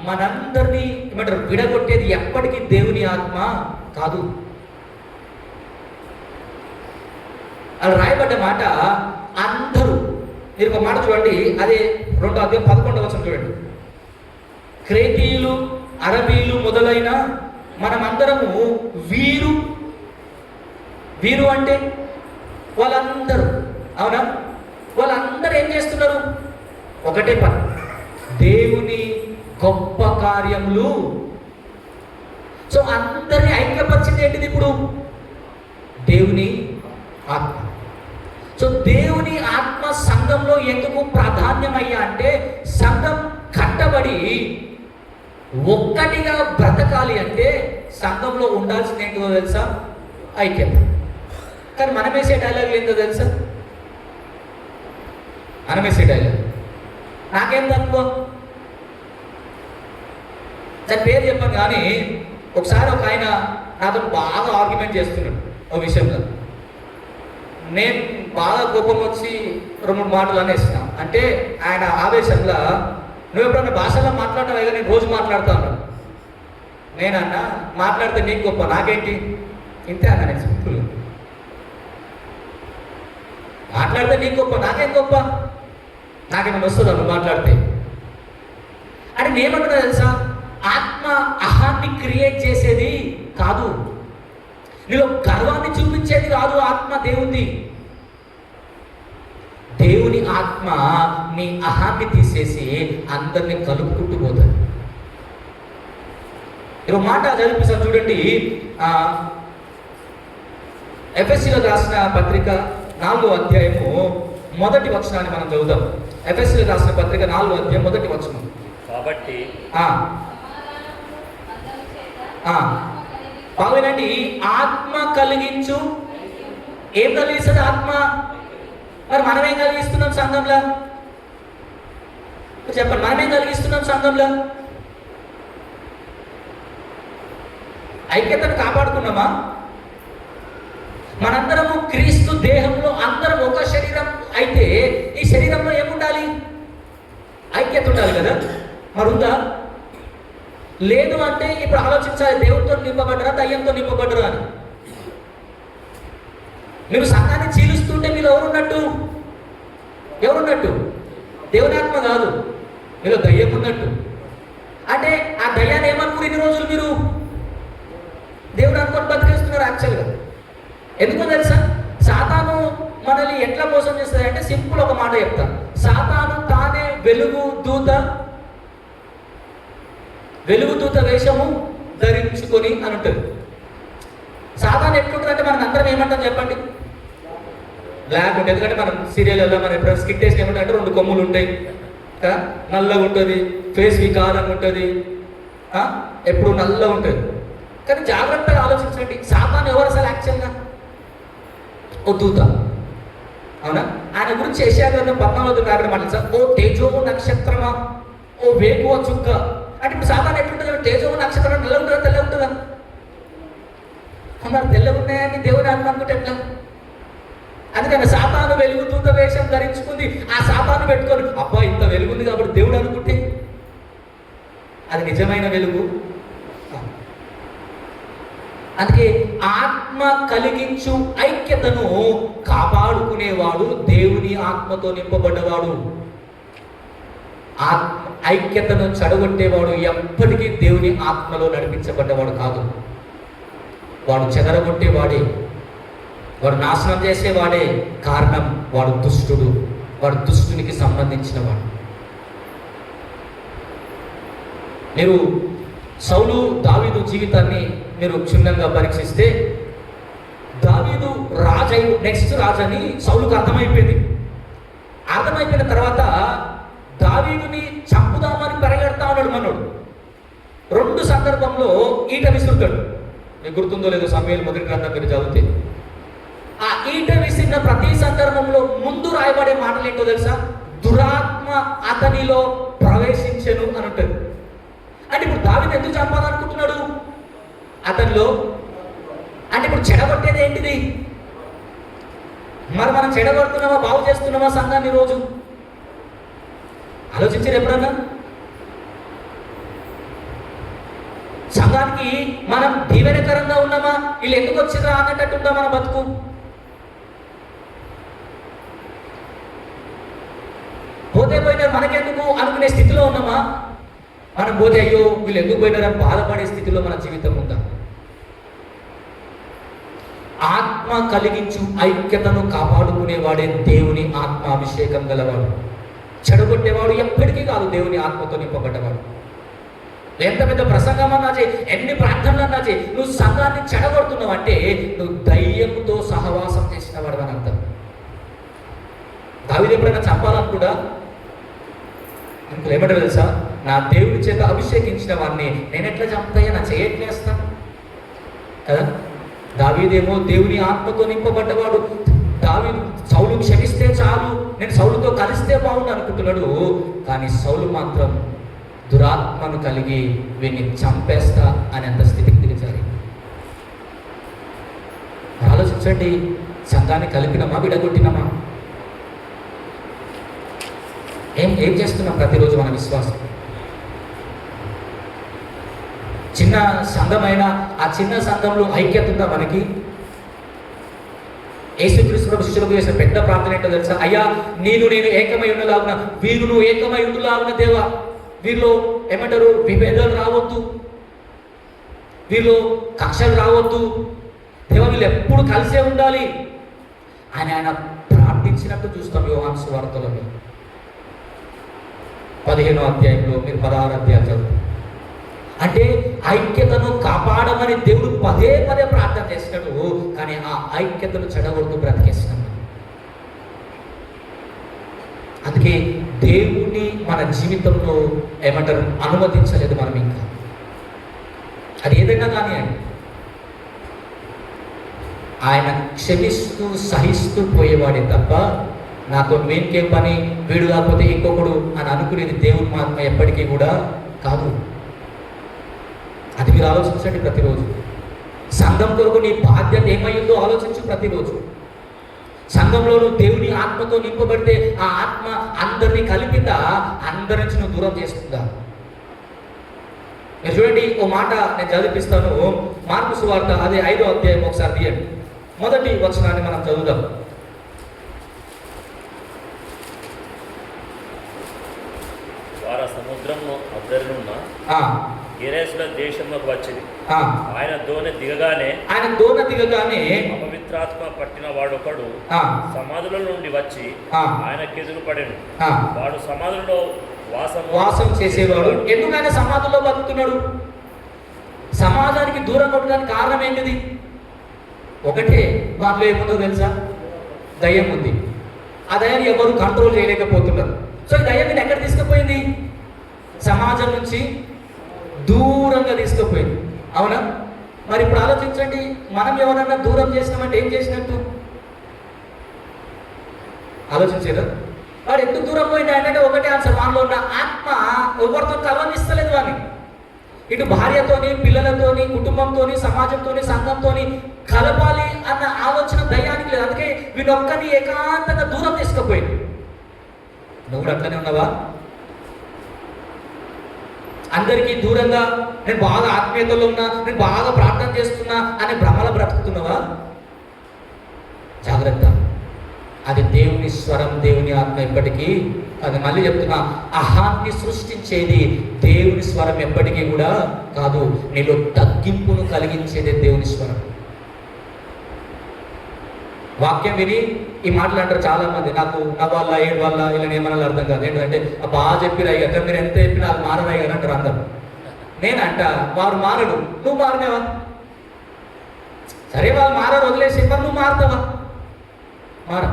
మనందరినీ ఏమంటారు విడగొట్టేది ఎప్పటికీ దేవుని ఆత్మ కాదు. అలా రాయబడ్డ మాట అందరూ. మీరు ఒక మాట చూడండి, అదే 2వ అధ్యాయం 11వ వచనం చూడండి. క్రేతీయులు, అరబీలు మొదలైన మనమందరము వీరు అంటే వాళ్ళందరూ, అవునా? వాళ్ళందరూ ఏం చేస్తున్నారు? ఒకటే పని, దేవుని గొప్ప కార్యములు. సో అందరినీ ఐక్యపరిచింది ఏంటిది? ఇప్పుడు దేవుని ఆత్మ. సో దేవుని ఆత్మ సంఘంలో ఎందుకు ప్రాధాన్యమయ్యా అంటే సంఘం కట్టబడి ఒక్కటిగా బ్రతకాలి అంటే సంఘంలో ఉండాల్సింది ఏంటో తెలుసా? ఐక్యత. కానీ మనం వేసే డైలాగులు ఏంటో తెలుసా? మనమేసే డైలాగ్ నాకేం తక్కువ, దాని పేరు చెప్పాను. కానీ ఒకసారి ఒక ఆయన నాతో బాగా ఆర్గ్యుమెంట్ చేస్తున్నాడు ఒక విషయంలో. నేను బాగా కోపం వచ్చి 2-3 మాటలు అనేసిన. అంటే ఆయన ఆవేశంలో నువ్వు ఎప్పుడన్నా భాషలో మాట్లాడటం నేను రోజు మాట్లాడుతూ ఉన్నాను. నేనన్నా మాట్లాడితే నీకు గొప్ప, నాకేంటి? ఇంతే అన్నా నేను సింపుల్. మాట్లాడితే నీకు గొప్ప, నాకేం గొప్ప? నాకేమైనా వస్తుందా నువ్వు మాట్లాడితే? అంటే నేనేమంటున్నా తెలుసా? ఆత్మ అహాన్ని క్రియేట్ చేసేది కాదు. నీలో గర్వాన్ని చూపించేది కాదు ఆత్మ దేవుని. దేవుని ఆత్మ నీ అహాన్ని తీసేసి అందరినీ కలుపుకుంటూ పోతుంది. ఒక మాట చదివిస్తాను చూడండి. ఎఫెసీలో రాసిన పత్రిక 4వ అధ్యాయము 1వ వచనాన్ని మనం చదువుదాం. ఎఫెసీలో రాసిన పత్రిక 4వ అధ్యాయం 1వ వచనం. కాబట్టి బాగునండి, ఆత్మ కలిగించు. ఏం కలిగిస్తుంది ఆత్మ? మరి మనమేం కలిగిస్తున్నాం సంఘంలో? చెప్పండి, మనమేం కలిగిస్తున్నాం సంఘంలో? ఐక్యతను కాపాడుకున్నామా? మనందరము క్రీస్తు దేహంలో అందరం ఒక శరీరం అయితే ఈ శరీరంలో ఏముండాలి? ఐక్యత ఉండాలి కదా. మరి ఉందా? లేదు అంటే ఇప్పుడు ఆలోచించాలి, దేవుడితో నింపబడ్డరా దయ్యంతో నింపబడ్డరా అని. మీరు సంఘాన్ని చీలుస్తుంటే మీరు ఎవరున్నట్టు? దేవుని ఆత్మ కాదు, మీరు దయ్యం ఉన్నట్టు. అంటే ఆ దయ్యాన్ని ఏమనుకుని ఇన్ని రోజులు మీరు దేవుడు అనుకొని బతికేస్తున్నారు యాక్చువల్గా. ఎందుకో తెలుసా? సాతాను మనల్ని ఎట్లా మోసం చేస్తుంది అంటే సింపుల్ ఒక మాట చెప్తాను. సాతాను తానే వెలుగు దూత వేషము ధరించుకొని అని ఉంటుంది. సాతాను ఎట్లుంటుందంటే మనం అందరం ఏమంటాం చెప్పండి? బ్లాక్ ఉంటుంది. ఎందుకంటే మనం సీరియల్లో మనం ఎప్పుడైనా స్కిట్ వేసి ఏమంటే 2 కొమ్ములు ఉంటాయి, నల్లగా ఉంటుంది, ఫేస్ వికారంగా ఉంటుంది, ఎప్పుడు నల్లగా ఉంటుంది. కానీ జాగ్రత్తగా ఆలోచించండి, సాతాను ఎవరు అసలు యాక్చువల్గా? ఓ దూత. అవునా? ఆయన గురించి యెషయా గ్రంథం 14వ మాట, ఓ తేజో నక్షత్రమా, ఓ వేకువ చుక్క. అంటే ఇప్పుడు సాతాను ఎట్లుంటుంది? తేజో నక్షత్రం నల్ల ఉంటుందా తెల్ల ఉంటుందా? మరి తెల్లగా ఉన్నాయని దేవుని ఆత్మ అనుకుంటే ఎట్లా? అందుకని సాతాను వెలుగు దూత వేషం ధరించుకుంది. ఆ సాతాను పెట్టుకొని అబ్బా ఇంత వెలుగుంది కాబట్టి దేవుడు అనుకుంటే అది నిజమైన వెలుగు. అందుకే ఆత్మ కలిగించు ఐక్యతను కాపాడుకునేవాడు దేవుని ఆత్మతో నింపబడ్డవాడు. ఐక్యతను చెడగొట్టేవాడు ఎప్పటికీ దేవుని ఆత్మలో నడిపించబడ్డవాడు కాదు. వాడు చెదరగొట్టేవాడే, వాడు నాశనం చేసేవాడే. కారణం వాడు దుష్టుడు, వాడు దుష్టునికి సంబంధించిన వాడు. మీరు సౌలు దావీదు జీవితాన్ని మీరు క్షుణ్ణంగా పరీక్షిస్తే, దావీదు నెక్స్ట్ రాజు అని సౌలుకు అర్థమైపోయింది. అర్థమైపోయిన తర్వాత దావీదుని చంపుదామని పరిగెడతా ఉన్నాడు మనోడు. 2 సందర్భంలో ఈట విసురుతాడు. మీకు గుర్తుందో లేదో సమూయేలు మొదటి గ్రంథం మీరు చదివితే, ఆ ఈట విసిరిన ప్రతి సందర్భంలో ముందు రాయబడే మాటలు ఏంటో తెలుసా? దురాత్మ అతనిలో ప్రవేశించెను అని ఉంటుంది. అంటే ఇప్పుడు దావీదు ఎందుకు చంపాలనుకుంటున్నాడు? అతనిలో అంటే ఇప్పుడు చెడగొట్టేది ఏంటిది? మరి మనం చెడగొడుతున్నామా, బాగు చేస్తున్నామా సంఘాన్ని? రోజు ఆలోచించారు ఎప్పుడన్నా? సంఘానికి మనం దీవెనకరంగా ఉన్నామా? వీళ్ళు ఎందుకు వచ్చిందా అన్నట్టు ఉందా మన బతుకు? పోతే పోయినారు మనకెందుకు అనుకునే స్థితిలో ఉన్నామా? మనం పోతే అయ్యో వీళ్ళు ఎందుకు పోయినారని బాధపడే స్థితిలో మన జీవితం ఉందా? ఆత్మ కలిగించు ఐక్యతను కాపాడుకునేవాడే దేవుని ఆత్మ అభిషేకం గలవాడు. చెడగొట్టేవాడు ఎప్పటికీ కాదు దేవుని ఆత్మతో నింపబడ్డవాడు. ఎంత పెద్ద ప్రసంగం అన్నా చేయి, ఎన్ని ప్రార్థనలు అన్నా చేయి, నువ్వు సంఘాన్ని చెడగొడుతున్నావు అంటే నువ్వు దయ్యంతో సహవాసం చేసిన వాడు అని అర్థం. దావీదు ఎప్పుడైనా చంపాలనుకుడా? ఇంకో ఏమంటారు తెలుసా? నా దేవుడి చేత అభిషేకించిన వాడిని నేను ఎట్లా చంపుతాయో, నా చేయట్లేస్తాను కదా. దావీదేమో దేవుని ఆత్మతో నింపబడ్డవాడు. దావీదు సౌలు క్షమిస్తే చాలు, నేను సౌలుతో కలిస్తే బాగుండు అనుకుంటున్నాడు. కానీ సౌలు మాత్రం దురాత్మను కలిగి వీడిని చంపేస్తా అనేంత స్థితికి దిగజారి. ఆలోచించండి, సంఘాన్ని కలిపినమా విడగొట్టినమా? ఏం చేస్తున్నాం ప్రతిరోజు మన విశ్వాసం? చిన్న సంఘమైన ఆ చిన్న సంఘంలో ఐక్యత ఉందా మనకి? యేసుక్రీస్తు ప్రభు శిష్యులకు చేసిన పెద్ద ప్రార్థన ఏంటో తెలుసా? అయ్యా నేను ఏకమై ఉండలాగున వీరును ఏకమై ఉండులాగున దేవా, వీరిలో ఏమంటారు విభేదాలు రావద్దు, వీరిలో కక్షలు రావద్దు, దేవా వీళ్ళు ఎప్పుడు కలిసే ఉండాలి అని ఆయన ప్రార్థించినట్టు చూస్తాం యోహాను సువార్తలో. 15వ అధ్యాయంలో మీరు 16 అధ్యాయం చదువు. అంటే ఐక్యతను కాపాడమని దేవుడు పదే పదే ప్రార్థన చేసినాడు, కానీ ఆ ఐక్యతను చెడగొడుతూ బ్రతికేసినాడు. అందుకే దేవుని మన జీవితంలో ఏమంటారు అనుమతించలేదు మనం ఇంకా. అది ఏదైనా కానీ ఆయన క్షమిస్తూ సహిస్తూ పోయేవాడే తప్ప నాకు వీనికేం పని, వీడు కాకపోతే ఇంకొకడు అని అనుకునేది దేవుని మాత్రం ఎప్పటికీ కూడా కాదు. అది మీరు ఆలోచించండి ప్రతిరోజు. సంఘం కొరకు నీ బాధ్యత ఏమయ్యిందో ఆలోచించు ప్రతిరోజు. సంఘంలో నువ్వు దేవుని ఆత్మతో నింపబడితే ఆ ఆత్మ అందరినీ కలిపిందా, అందరి నుంచి నువ్వు దూరం చేస్తుందా? మీరు చూడండి, ఓ మాట నేను చదివిపిస్తాను. మార్కు సువార్త అదే 5వ అధ్యాయం ఒకసారి తీయండి. మొదటి వచనాన్ని మనం చదువుదాం. వారు సముద్రము అద్దరినున్న గెరేసుల దేశంలోకి వచ్చింది. ఆయన దోణి దిగగానే అపవిత్రాత్మ పట్టిన వాడొకడు సమాధుల నుండి వచ్చి ఆయనకి ఎదురు పడెను. వాడు సమాధులలో వాసం చేసేవాడు. ఎందుకు ఆయన సమాధుల్లో బతుకుతున్నాడు? సమాజానికి దూరం కొట్టడానికి కారణం ఏంటిది? ఒకటే, వాటిలో ఏముందో తెలుసా? దయ్యం ఉంది. ఆ దయ్యాన్ని ఎవరు కంట్రోల్ చేయలేకపోతున్నారు. సో ఈ దయ్యం ఎక్కడ తీసుకుపోయింది? సమాజం నుంచి దూరంగా తీసుకుపోయింది. అవునా? మరి ఇప్పుడు ఆలోచించండి, మనం ఎవరన్నా దూరం చేసినామంటే ఏం చేసినట్టు? ఆలోచించారా? వాడు ఎందుకు దూరం పోయింది అంటే ఒకటే ఆన్సర్, వాడిలో ఉన్న ఆత్మ ఎవరితో కలవనిస్తలేదు వాడిని. ఇటు భార్యతోని, పిల్లలతోని, కుటుంబంతోని, సమాజంతోని, సంఘంతోని కలపాలి అన్న ఆలోచన దయ్యానికి లేదు. అందుకే వీడొక్కని ఏకాంతంగా దూరం తీసుకుపోయింది. నువ్వు కూడా అట్లనే ఉన్నావా? అందరికీ దూరంగా నేను బాగా ఆత్మీయతలో ఉన్నా, నేను బాగా ప్రార్థన చేస్తున్నా అని భ్రమల బ్రతుకుతున్నావా? జాగ్రత్త. అది దేవుని స్వరం, దేవుని ఆత్మ ఎప్పటికీ. అది మళ్ళీ చెప్తున్నా, అహాన్ని సృష్టించేది దేవుని స్వరం ఎప్పటికీ కూడా కాదు. నీలో తగ్గింపును కలిగించేదే దేవుని స్వరం. వాక్యం విని ఈ మాటలు అంటారు చాలా మంది, నాకు నా వల్ల ఏడు వల్ల ఇలా ఏమన్నా అర్థం కాదు. ఏంటంటే బాగా చెప్పిరా అయ్యాక మీరు ఎంత చెప్పినా అది మారరాయి కదా అంటారు అందరు. నేనంట వారు మారడు, నువ్వు మారినావా? సరే వాళ్ళు మారరు, వదిలేసి మరి నువ్వు మారుతావా? మార.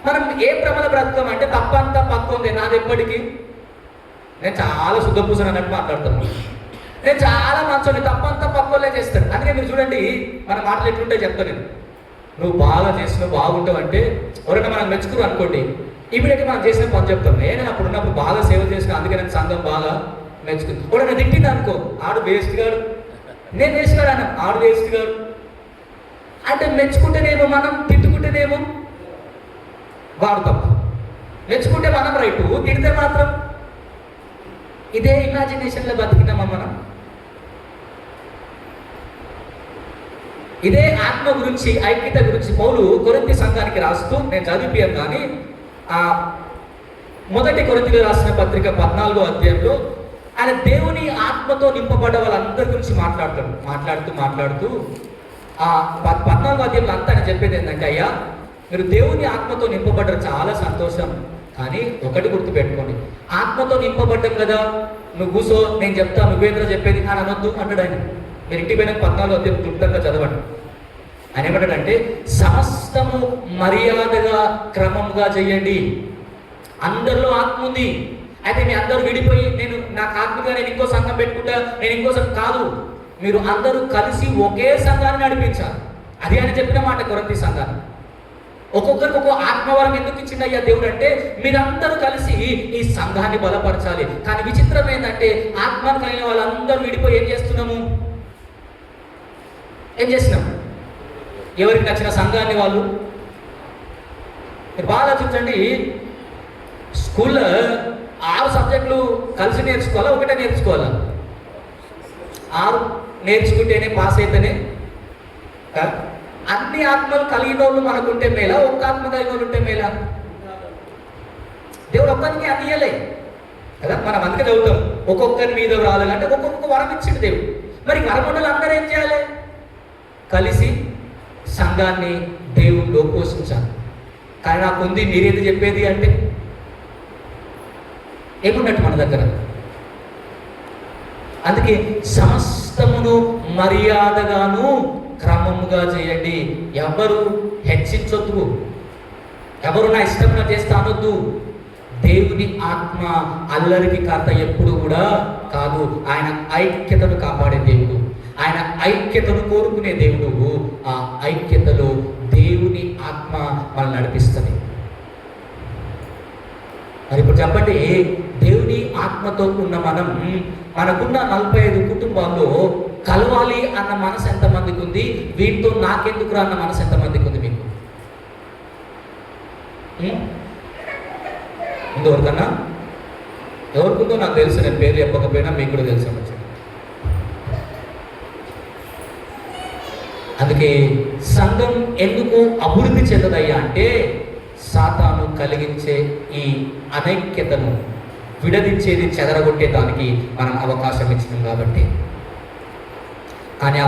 మనం ఏ భ్రమల బ్రతుకం అంటే తప్పంతా పక్కుంది నాది ఎప్పటికీ. నేను చాలా శుద్ధపూసను అన్నట్టు మాట్లాడుతున్నాను. నేను చాలా మంచోని, తప్పంతా పక్కోలే చేస్తాను. అందుకే మీరు చూడండి మన మాటలు ఎట్లుంటే చెప్తాను నేను. నువ్వు బాగా చేసినావు, బాగుంటావు అంటే ఎవరైనా మనం మెచ్చుకురు అనుకోండి, ఇమీడియట్గా మనం చేసిన పని చెప్తాం. నేను అప్పుడు ఉన్నప్పుడు బాగా సేవ చేసిన, అందుకే నేను సంఘం బాగా మెచ్చుకుంది. ఎవరైనా తిట్టింది అనుకో, ఆడు వేస్ట్ గాడు, నేను వేస్ట్ గాడు అన్న, ఆడు వేస్ట్ గాడు అంటే మెచ్చుకుంటేనేమో మనం, తిట్టుకుంటేనేమో వాడు తప్పు. మెచ్చుకుంటే మనం రైటు, తిడితే మాత్రం ఇదే ఇమాజినేషన్లో బతికినామా మనం? ఇదే ఆత్మ గురించి, ఐక్యత గురించి పౌలు కొరింథీ సంఘానికి రాస్తూ, నేను చదివిపోయాను కానీ మొదటి కొరింథీయులకు రాసిన పత్రిక 14వ అధ్యాయంలో ఆయన దేవుని ఆత్మతో నింపబడ్డ వాళ్ళందరి గురించి మాట్లాడుతూ ఆ 14వ అధ్యాయంలో అంతా ఆయన చెప్పేది ఏంటంటే, అయ్యా మీరు దేవుని ఆత్మతో నింపబడ్డారు, చాలా సంతోషం. కానీ ఒకటి గుర్తుపెట్టుకోండి, ఆత్మతో నింపబడ్డం కదా, నువ్వు కూసో నేను చెప్తా, నువ్వేంద్ర చెప్పేది అని అనొద్దు అంటాడు ఆయన. మీరు ఇంటికి పోయిన 14వ అధ్యాయం క్లుప్తంగా చదవండి. ఆయన ఏమంటాడంటే, సమస్తము మర్యాదగా క్రమంగా చేయండి. అందరిలో ఆత్మ ఉంది, అయితే మీ అందరూ విడిపోయి నేను నాకు ఆత్మగా నేను ఇంకో సంఘం పెట్టుకుంటా, నేను ఇంకో సంఘం కాదు. మీరు అందరూ కలిసి ఒకే సంఘాన్ని నడిపించాలి. అది ఆయన చెప్పిన మాట కొరింథీ సంఘాన్ని. ఒక్కొక్కరికి ఒక్కో ఆత్మవరం ఎందుకు ఇచ్చిందయ్యా దేవుడు అంటే, మీరందరూ కలిసి ఈ సంఘాన్ని బలపరచాలి. కానీ విచిత్రం ఏంటంటే, ఆత్మను కలిగిన వాళ్ళందరూ విడిపోయి ఏం చేస్తున్నాము? ఎవరికి నచ్చిన సంఘాన్ని వాళ్ళు. మీరు బాగా ఆలోచించండి, స్కూల్లో 6 సబ్జెక్టులు కలిసి నేర్చుకోవాలా, ఒకటే నేర్చుకోవాలా? 6 నేర్చుకుంటేనే పాస్ అయితేనే. అన్ని ఆత్మలు కలిగిన వాళ్ళు మనకుంటే మేలా, ఒక్క ఆత్మ కలిగిన వాళ్ళు ఉంటే మేలా? దేవుడు ఒక్కరికి అది ఇయ్యలే కదా. మనం అందుకే చదువుతాం, ఒక్కొక్కరి మీద రాలంటే ఒక్కొక్క వరం ఇచ్చింది దేవుడు. మరి వరం ఉన్నలు అందరూ ఏం చేయాలి? కలిసి సంఘాన్ని దేవుళ్ళు పోషించాలి. కానీ నాకు ఉంది, మీరేది చెప్పేది అంటే ఏమున్నట్టు మన దగ్గర? అందుకే సమస్తమును మర్యాదగాను క్రమముగా చేయండి. ఎవరు హెచ్చించొద్దు, ఎవరు నా ఇష్టంగా చేస్తా అనొద్దు. దేవుని ఆత్మ అల్లరికి కర్త ఎప్పుడు కూడా కాదు. ఆయన ఐక్యతను కాపాడే దేవుడు, ఆయన ఐక్యతను కోరుకునే దేవుడు. ఆ ఐక్యతలో దేవుని ఆత్మ మనల్ని నడిపిస్తుంది. మరి ఇప్పుడు చెప్పండి, దేవుని ఆత్మతో ఉన్న మనం, మనకున్న 45 కుటుంబాల్లో కలవాలి అన్న మనసు ఎంతమందికి ఉంది? వీటితో నాకెందుకురా అన్న మనసు ఎంతమందికి ఉంది మీకు? ఇంతవరకన్నా ఎవరికుందో నాకు తెలుసు, నేను పేరు చెప్పకపోయినా మీకు కూడా తెలుసు. అందుకే సంఘం ఎందుకు అభివృద్ధి చెందదయ్యా అంటే, సాతాను కలిగించే ఈ అనైక్యతను విడదీసేది, చెదరగొట్టే దానికి మనం అవకాశం ఇచ్చినాం కాబట్టి. కానీ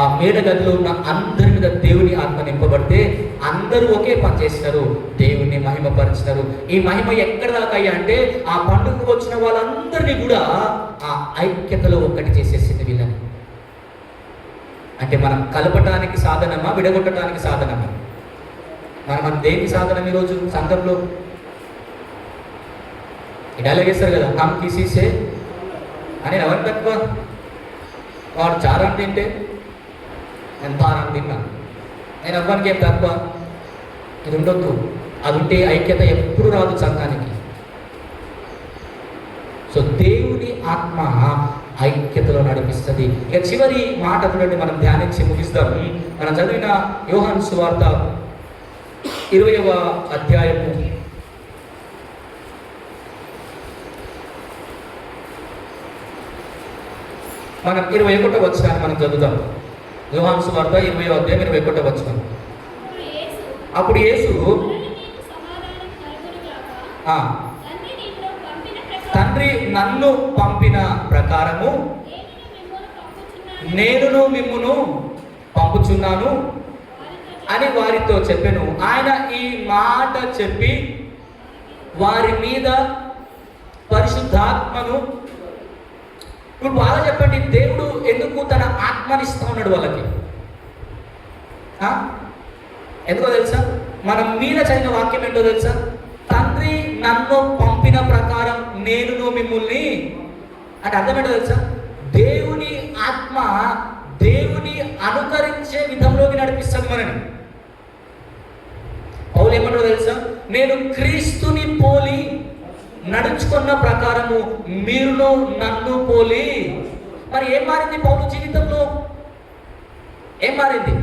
ఆ మేడ గదిలో ఉన్న అందరి మీద దేవుని ఆత్మ నింపబడితే అందరూ ఒకే పని చేసినారు, దేవుణ్ణి మహిమపరిచినారు. ఈ మహిమ ఎక్కడ దాకా అయ్యా అంటే, ఆ పండుగకు వచ్చిన వాళ్ళందరినీ కూడా ఆ ఐక్యతలో ఒక్కటి చేసేసింది వీళ్ళని. అంటే మనం కలపటానికి సాధనమా, విడగొట్టడానికి సాధనమా? మనం దేనికి సాధనం ఈరోజు సంఘంలో? డైలాగ్ వేస్తారు కదా, కమ్ కిసీసే అని. ఎవరికి తక్కువ? వాడు చారాన్ని తింటే నేను తారాన్ని తిన్నాను, నేను ఎవ్వరికి ఏం తక్కువ? ఇది ఉండొద్దు. అది ఉంటే ఐక్యత ఎప్పుడు రాదు సంఘానికి. సో దేవుని ఆత్మ ఐక్యతలో నడిపిస్తుంది. ఇక చివరి మాట చూడండి, మనం ధ్యానించి ముగిస్తాం. మనం చదివిన యోహాను సువార్త 20వ అధ్యాయము 21వ వచనాన్ని మనం చదువుతాం. యోహాను సువార్త 20వ అధ్యాయం 21వ వచనం. అప్పుడు యేసు తండ్రి నన్ను పంపిన ప్రకారము నేనును మిమ్మును పంపుచున్నాను అని వారితో చెప్పెను. ఆయన ఈ మాట చెప్పి వారి మీద పరిశుద్ధాత్మను, ఇప్పుడు బాగా చెప్పండి, దేవుడు ఎందుకు తన ఆత్మనిస్తా ఉన్నాడు వాళ్ళకి? ఎందుకో తెలుసా? మనం మీద చదివిన వాక్యం ఏంటో తెలుసా? తండ్రి నన్ను పంపిన ప్రకారం నేనును మిమ్ముల్ని అంటే అర్థం ఏంటో తెలుసా? దేవుని ఆత్మ దేవుని అనుకరించే విధంలోకి నడిపిస్తుంది మనని. పౌలు ఏమంటాడో తెలుసా? నేను క్రీస్తుని పోలి నడుచుకున్న ప్రకారము మీరును నన్ను పోలి. మరి ఏం మారింది పౌలు జీవితంలో? ఏం మారింది?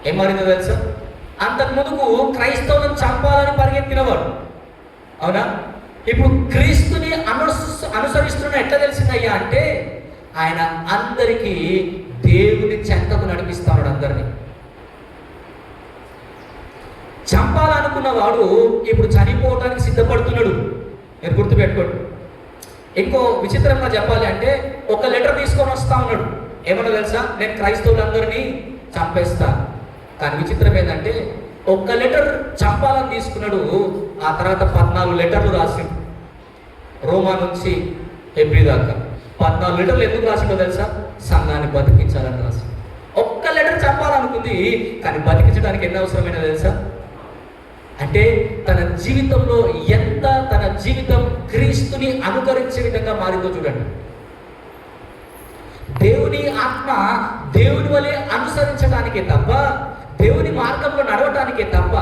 ఏం మారిందో తెలుసా? అంతకు ముందుకు క్రైస్తవులను చంపాలని పరిగెత్తినవాడు, అవునా? ఇప్పుడు క్రీస్తుని అనుసరిస్తున్న ఎట్లా తెలిసిందయ్యా అంటే, ఆయన అందరికీ దేవుని చెంతకు నడిపిస్తాడు. అందరినీ చంపాలనుకున్న వాడు ఇప్పుడు చనిపోవటానికి సిద్ధపడుతున్నాడు. మీరు గుర్తుపెట్టుకోండి. ఇంకో విచిత్రంగా చెప్పాలి అంటే, ఒక లెటర్ తీసుకొని వస్తా ఉన్నాడు. ఏమన్నా తెలుసా? నేను క్రైస్తవులందరినీ చంపేస్తా. కానీ విచిత్రం ఏంటంటే, ఒక్క లెటర్ చంపాలని తీసుకున్నాడు, ఆ తర్వాత 14 లెటర్లు రాసిండు. రోమా నుంచి హెబ్రీ దాకా 14 లెటర్లు ఎందుకు రాసిండో తెలుసా? సంఘాన్ని బతికించాలని రాసి. ఒక్క లెటర్ చంపాలనుకుంది, కానీ బతికించడానికి ఎన్ని అవసరమైనా తెలుసా? అంటే తన జీవితంలో ఎంత, తన జీవితం క్రీస్తుని అనుకరించే విధంగా మారిందో చూడండి. దేవుని ఆత్మ దేవుని వలె అనుసరించడానికే తప్ప, దేవుని మార్గంలో నడవటానికే తప్ప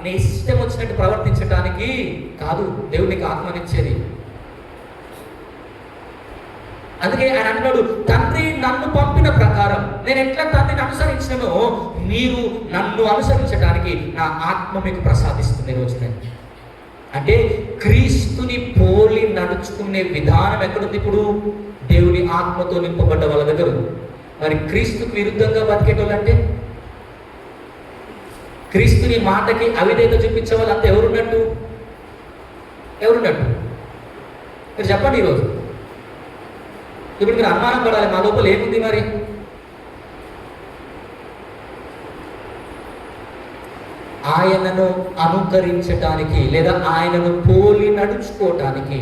నీ ఇష్టం వచ్చినట్టు ప్రవర్తించడానికి కాదు దేవునికి ఆత్మనిచ్చేది. అందుకే ఆయన అంటున్నాడు, తండ్రి నన్ను పంపిన ప్రకారం నేను ఎట్లా తండ్రిని అనుసరించినో మీరు నన్ను అనుసరించడానికి నా ఆత్మ మీకు ప్రసాదిస్తుంది రోజున. అంటే క్రీస్తుని పోలి నడుచుకునే విధానం ఎక్కడుంది? ఇప్పుడు దేవుని ఆత్మతో నింపబడ్డ వాళ్ళ దగ్గర. మరి క్రీస్తుకు విరుద్ధంగా బతికేటోళ్ళంటే, క్రీస్తుని మాటకి అవిధేయత చూపించే వాళ్ళు అంతా ఎవరున్నట్టు? మీరు చెప్పండి. ఈరోజు ఇప్పుడు మీరు అనుమానం పడాలి, మా లోపల ఏముంది? మరి ఆయనను అనుకరించటానికి లేదా ఆయనను పోలి నడుచుకోవటానికి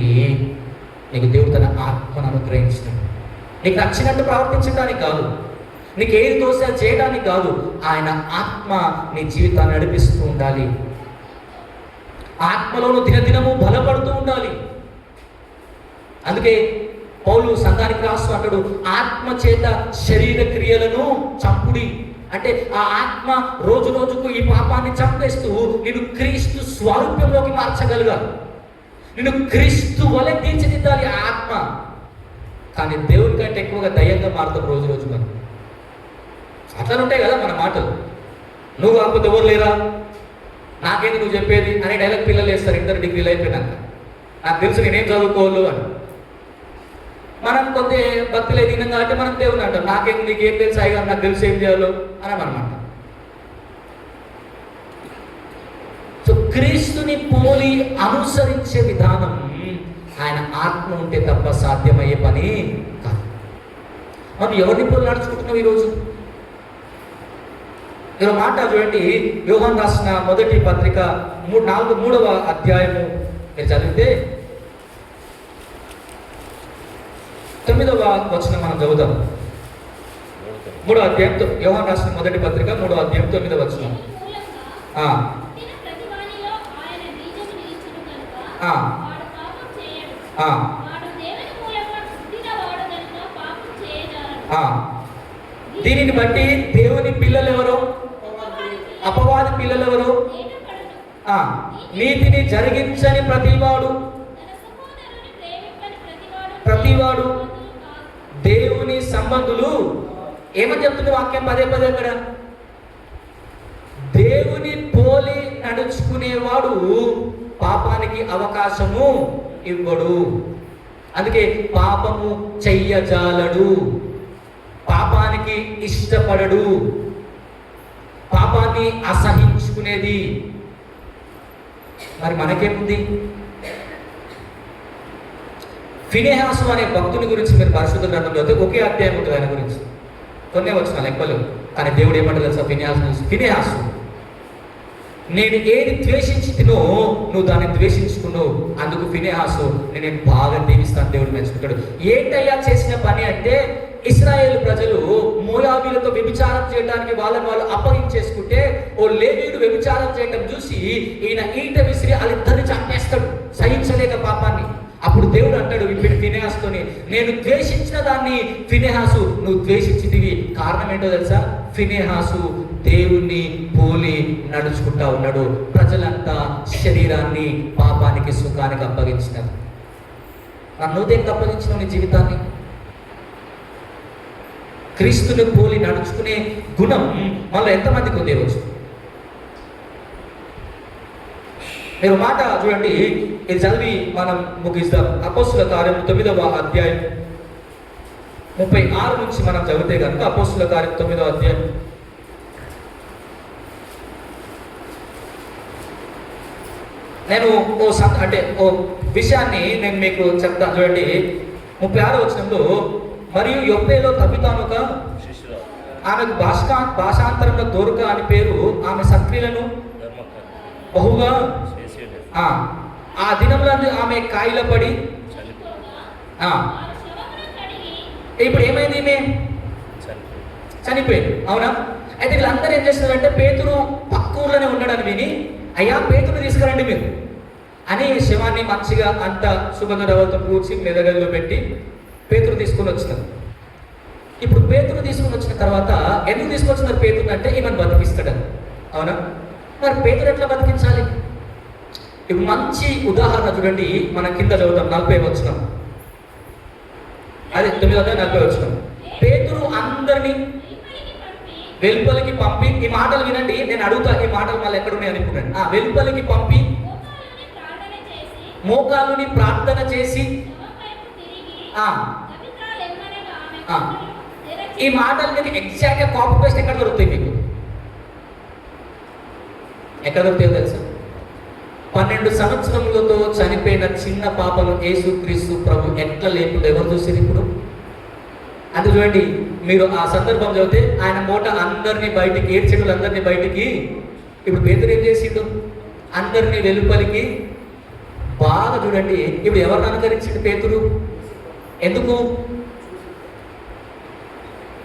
నీకు దేవుడు తన ఆత్మను అనుగ్రహించినాడు. నీకు నచ్చినట్టు ప్రవర్తించడానికి కాదు, నీకు ఏది తోసా చేయడానికి కాదు, ఆయన ఆత్మ నీ జీవితాన్ని నడిపిస్తూ ఉండాలి. ఆత్మలోను దినదినము బలపడుతూ ఉండాలి. అందుకే పౌలు సంఘానికి రాస్తూ అంటాడు, ఆత్మ చేత శరీర క్రియలను చంపుడి. అంటే ఆ ఆత్మ రోజు రోజుకు ఈ పాపాన్ని చంపేస్తూ నేను క్రీస్తు స్వరూపంలోకి మార్చగలగాలి, నేను క్రీస్తు వలె తీర్చిదిద్దాలి ఆ ఆత్మ. కానీ దేవుడి కంటే ఎక్కువగా దయ్యంగా మారుతాం రోజు రోజు. మనం అట్లా ఉంటాయి కదా మన మాటలు. నువ్వు కాకపోతే ఎవరు లేరా, నాకేంది నువ్వు చెప్పేది అనే డైలాగ్ పిల్లలు వేస్తారు ఇంటర్ డిగ్రీలు అయిపోయినాక. నాకు తెలుసు నేనేం చదువుకోవాలి అని. మనం కొంత భక్తులు ఎదిగినాం కాబట్టి మనం దేవుని అంటాం, నాకేం నీకేం తెలుసు అయ్యా, నాకు తెలుసు ఏం చేయాలో అని అనమాట. సో క్రీస్తుని పోలి అనుసరించే విధానం ఆయన ఆత్మ ఉంటే తప్ప సాధ్యమయ్యే పని కాదు. మనం ఎవరిని పోలి నడుచుకుంటున్నాం ఈరోజు? మీరు మాట చూడండి, యోహాను రాసిన మొదటి పత్రిక 3వ అధ్యాయము మీరు చదివితే 9వ వచనం మనం చదువుతాం. 3వ అధ్యాయం యోహాను రాసిన మొదటి పత్రిక 3వ అధ్యాయం 9వ వచనం. దీనిని బట్టి దేవుని పిల్లలు ఎవరు, అపవాది పిల్లలు ఎవరు? నీతిని జరిగించని ప్రతివాడు దేవుని సంబంధులు. ఏమని చెప్తుంది వాక్యం పదే పదే అక్కడ? దేవుని పోలి నడుచుకునేవాడు పాపానికి అవకాశము ఇవ్వడు. అందుకే పాపము చెయ్యజాలడు, పాపానికి ఇష్టపడడు, పాపాన్ని అసహించుకునేది. మరి మనకేముంది? ఫినెహాసు అనే భక్తుని గురించి మీరు పరిశుద్ధ గ్రంథంలో అయితే ఒకే అధ్యాయం ఉంటుంది ఆయన గురించి, కొన్నే వచ్చిన లెక్కలు. కానీ దేవుడు ఏమంటారు తెలుసా? ఫినెహాసు నేను ఏది ద్వేషించినో నువ్వు దాన్ని ద్వేషించుకున్నావు, అందుకు ఫినెహాసు నేను బాగా దీవిస్తాను. దేవుడు మెచ్చుకుంటాడు. ఏంటయ్యా చేసిన పని అంటే, ఇశ్రాయేలు ప్రజలు మోయాబీలతో వ్యభిచారం చేయడానికి వాళ్ళని వాళ్ళు అప్పగించేసుకుంటే ఓ లేవీయుడు వ్యభిచారం చేయడం చూసి ఈయన ఈట విసిరి వాళ్ళిద్దరిని చంపేస్తాడు, సహించలేక పాపాన్ని. అప్పుడు దేవుడు అంటాడు ఇప్పుడు ఫినెహాసుతోని, నేను ద్వేషించిన దాన్ని ఫినెహాసు నువ్వు ద్వేషించితివి. కారణం ఏంటో తెలుసా? ఫినెహాసు దేవుణ్ణి పోలి నడుచుకుంటా ఉన్నాడు. ప్రజలంతా శరీరాన్ని పాపానికి సుఖానికి అప్పగించినారు. నువ్వు దేనికి అప్పగించినావు నీ జీవితాన్ని? క్రీస్తుని పోలి నడుచుకునే గుణం మళ్ళీ ఎంతమందికి ఉంది ఈరోజు? మీరు మాట చూడండి, ఇది చదివి మనం ముగిస్తాం. అపోస్తుల కార్యం 9వ అధ్యాయం 36 నుంచి మనం చదివితే కనుక, అపోస్తుల కార్యం 9వ అధ్యాయం నేను ఓ విషయాన్ని నేను మీకు చెప్తాను చూడండి. 36వ వచనంలో, మరియు యొప్పేలో తబితానుక ఆమెకు భాషాంతరంలో దొరక అని పేరు, ఆమె సక్రియలను బహుగా ఆ దినంలో ఆమె కాయిల పడి ఇప్పుడు ఏమైంది? ఈమె చనిపోయింది. అవునా? అయితే వీళ్ళందరూ ఏం చేస్తున్నారంటే, పేతురు పక్క ఊర్లోనే ఉన్నాడని విని, అయ్యా పేతురు తీసుకురండి మీరు అని శవాన్ని మంచిగా అంత సుగంధ రవ్వతో పూడ్చి మెదగల్లో పెట్టి పేతురు తీసుకొని వచ్చినారు. ఇప్పుడు పేతురు తీసుకొని వచ్చిన తర్వాత ఎందుకు తీసుకొచ్చినారు పేతురు అంటే, ఈమెను బతికిస్తాడని. అవునా? మరి పేతురు ఎట్లా బతికించాలి? ఇప్పుడు మంచి ఉదాహరణ చూడండి, మన కింద చదువుతాం 40వ వచనం. అదే 9వ వచనం. పేతురు అందరినీ వెలుపలికి పంపి, ఈ మాటలు వినండి, నేను అడుగుతా ఈ మాటలు మళ్ళీ ఎక్కడున్నాయి అనుకున్నాను. వెలుపలికి పంపి మోకాలుని ప్రార్థన చేసి, ఈ మాటలు మీకు ఎగ్జాక్ట్గా కాపీ పేస్ట్ ఎక్కడ దొరుకుతాయి? మీకు ఎక్కడ దొరుకుతాయో తెలుసా? 12 సంవత్సరములతో చనిపోయిన చిన్న పాపను యేసుక్రీస్తు ప్రభు ఎట్లా లేకుండా ఎవరు చూసారు ఇప్పుడు? అది చూడండి, మీరు ఆ సందర్భం చదివితే ఆయన మూట అందరినీ బయటికి, ఏడ్చేటోళ్ళందరినీ బయటికి ఇప్పుడు పేతురు ఏం చేసిండు? అందరినీ వెలుపలికి బాగా చూడండి. ఇప్పుడు ఎవరిని అనుకరించిండు పేతురు? ఎందుకు?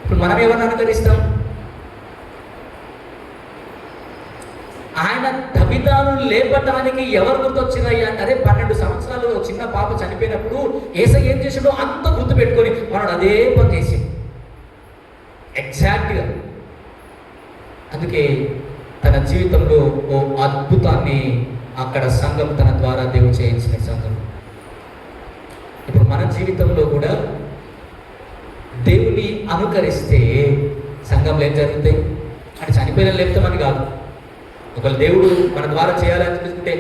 ఇప్పుడు మనం ఎవరిని అనుకరిస్తాం? ఆయన తబితాను లేపటానికి ఎవరు గుర్తొచ్చినాయి అంటే, అదే 12 సంవత్సరాలు చిన్న పాప చనిపోయినప్పుడు యేసయ్య ఏం చేసాడో అంత గుర్తు పెట్టుకొని మనడు అదే పని చేసి ఎగ్జాక్ట్గా. అందుకే తన జీవితంలో ఓ అద్భుతాన్ని అక్కడ సంఘం తన ద్వారా దేవుడు చేయించిన సంఘం. ఇప్పుడు మన జీవితంలో కూడా దేవుని అనుకరిస్తే సంఘంలో ఏం జరుగుతాయి అంటే చనిపోయిన లేపుతామని కాదు. ఒకవేళ దేవుడు మన ద్వారా చేయాలని చూసుకుంటే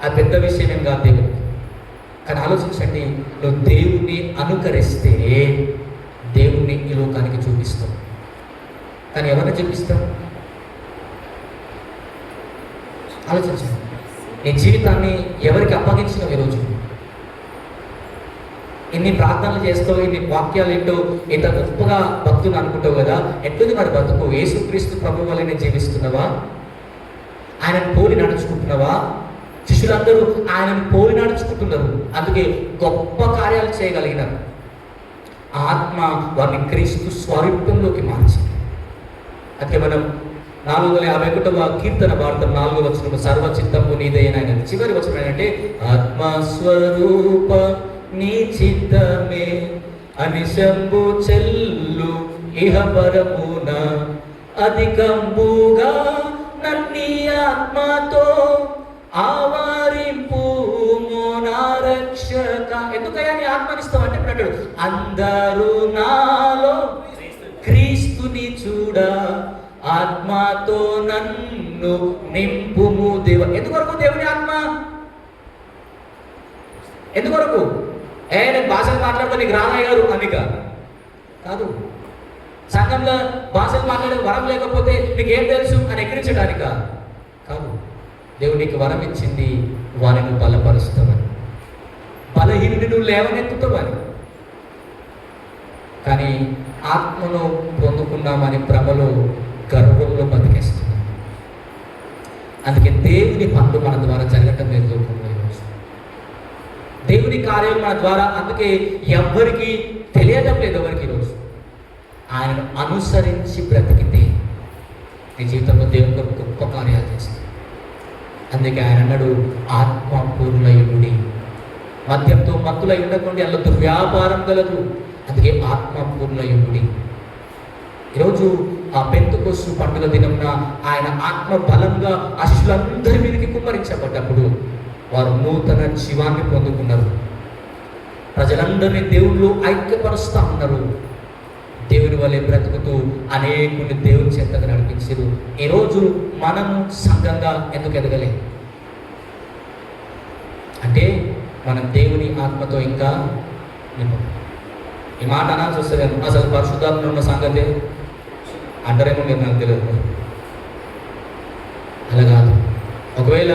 అది పెద్ద విషయం ఏం కాదు దేవుడు. కానీ ఆలోచించండి, నువ్వు దేవుణ్ణి అనుకరిస్తే దేవుణ్ణి ఈ లోకానికి చూపిస్తావు. కానీ ఎవరిని చూపిస్తావు? ఆలోచించండి. నీ జీవితాన్ని ఎవరికి అప్పగించినావు? ఈరోజు ఇన్ని ప్రార్థనలు చేస్తావు, ఇన్ని వాక్యాలు ఏంటో ఇంత గొప్పగా భక్తులు అనుకుంటావు కదా, ఎట్లుంది మరి బతుకు? యేసుక్రీస్తు ప్రభు వల్లనే జీవిస్తున్నావా? ఆయనను పోలి నడుచుకుంటున్నావా? శిష్యులందరూ ఆయనను పోలి నడుచుకుంటున్నారు, అందుకే గొప్ప కార్యాలు చేయగలిగినారు. ఆత్మ వారిని క్రీస్తు స్వరూపంలోకి మార్చింది. అందుకే మనం 451వ కీర్తన భారతం 4వ వచనం, సర్వచిత్తము నీదైన చివరి వచనం ఏంటంటే, ఆత్మస్వరూప నీ చిత్తమే అనిశంబు చెల్లు ఇహ పరమున అధికంబుగా నన్ని ఆత్మతో ఆవారింపు నా రక్షక. ఎందుకయ్యా నీ ఆత్మనిస్తావు అంటే అంటాడు, అందరూ నాలో క్రీస్తుని చూడ ఆత్మతో నన్ను నింపుము దేవ. ఎందుకొరకు దేవుని ఆత్మ? ఎందుకొరకు? నేను భాషలు మాట్లాడితే నీకు రామయ్య గారు అనిక కాదు. సంఘంలో భాషలు మాట్లాడే వరం లేకపోతే నీకేం తెలుసు అని ఎక్కిరించడానిక కాదు. దేవుడు నీకు వరం ఇచ్చింది వారిని బలపరుస్తామని, బలహీనుని నువ్వు లేవనెత్తుతావని. కానీ ఆత్మను పొందుకున్నామని భ్రమలో గర్వంలో బతికేస్తున్నాం. అందుకే దేవుని పనులు మన ద్వారా జరగటం లేదు లోకంలో ఈరోజు. దేవుని కార్యం మన ద్వారా అందుకే ఎవ్వరికి తెలియటం లేదు. ఎవరికి ఈరోజు ఆయనను అనుసరించి బ్రతికితే నీ జీవితంలో దేవుని కొరకు గొప్ప కార్యాలు చేస్తాడు. అందుకే ఆయన అన్నాడు, ఆత్మపూర్ణయుడి, మద్యంతో మత్తులై ఉండకుండా అల్ల దుర్వ్యాపారం కలదు. అందుకే ఆత్మపూర్ణయుడి. ఈరోజు ఆ పెంతెకోస్తు పండుగ దినంన ఆయన ఆత్మ బలంగా శిష్యులందరి మీదకి కుమ్మరించబడ్డప్పుడు వారు నూతన జీవాన్ని పొందుకున్నారు. ప్రజలందరినీ దేవుళ్ళు ఐక్యపరుస్తూ ఉన్నారు. దేవుని వల్లే బ్రతుకుతూ అనేకుని దేవుని చెంతగా నడిపించారు. ఈరోజు మనము సంఘంగా ఎందుకు ఎదగలే అంటే మనం దేవుని ఆత్మతో ఇంకా ఈ మాట అనాల్సి వస్తుంది. అసలు పరిశుద్ధాత్మ ఉన్న సంగతి అంటారేమో మీరు, నాకు తెలియదు. అలా కాదు. ఒకవేళ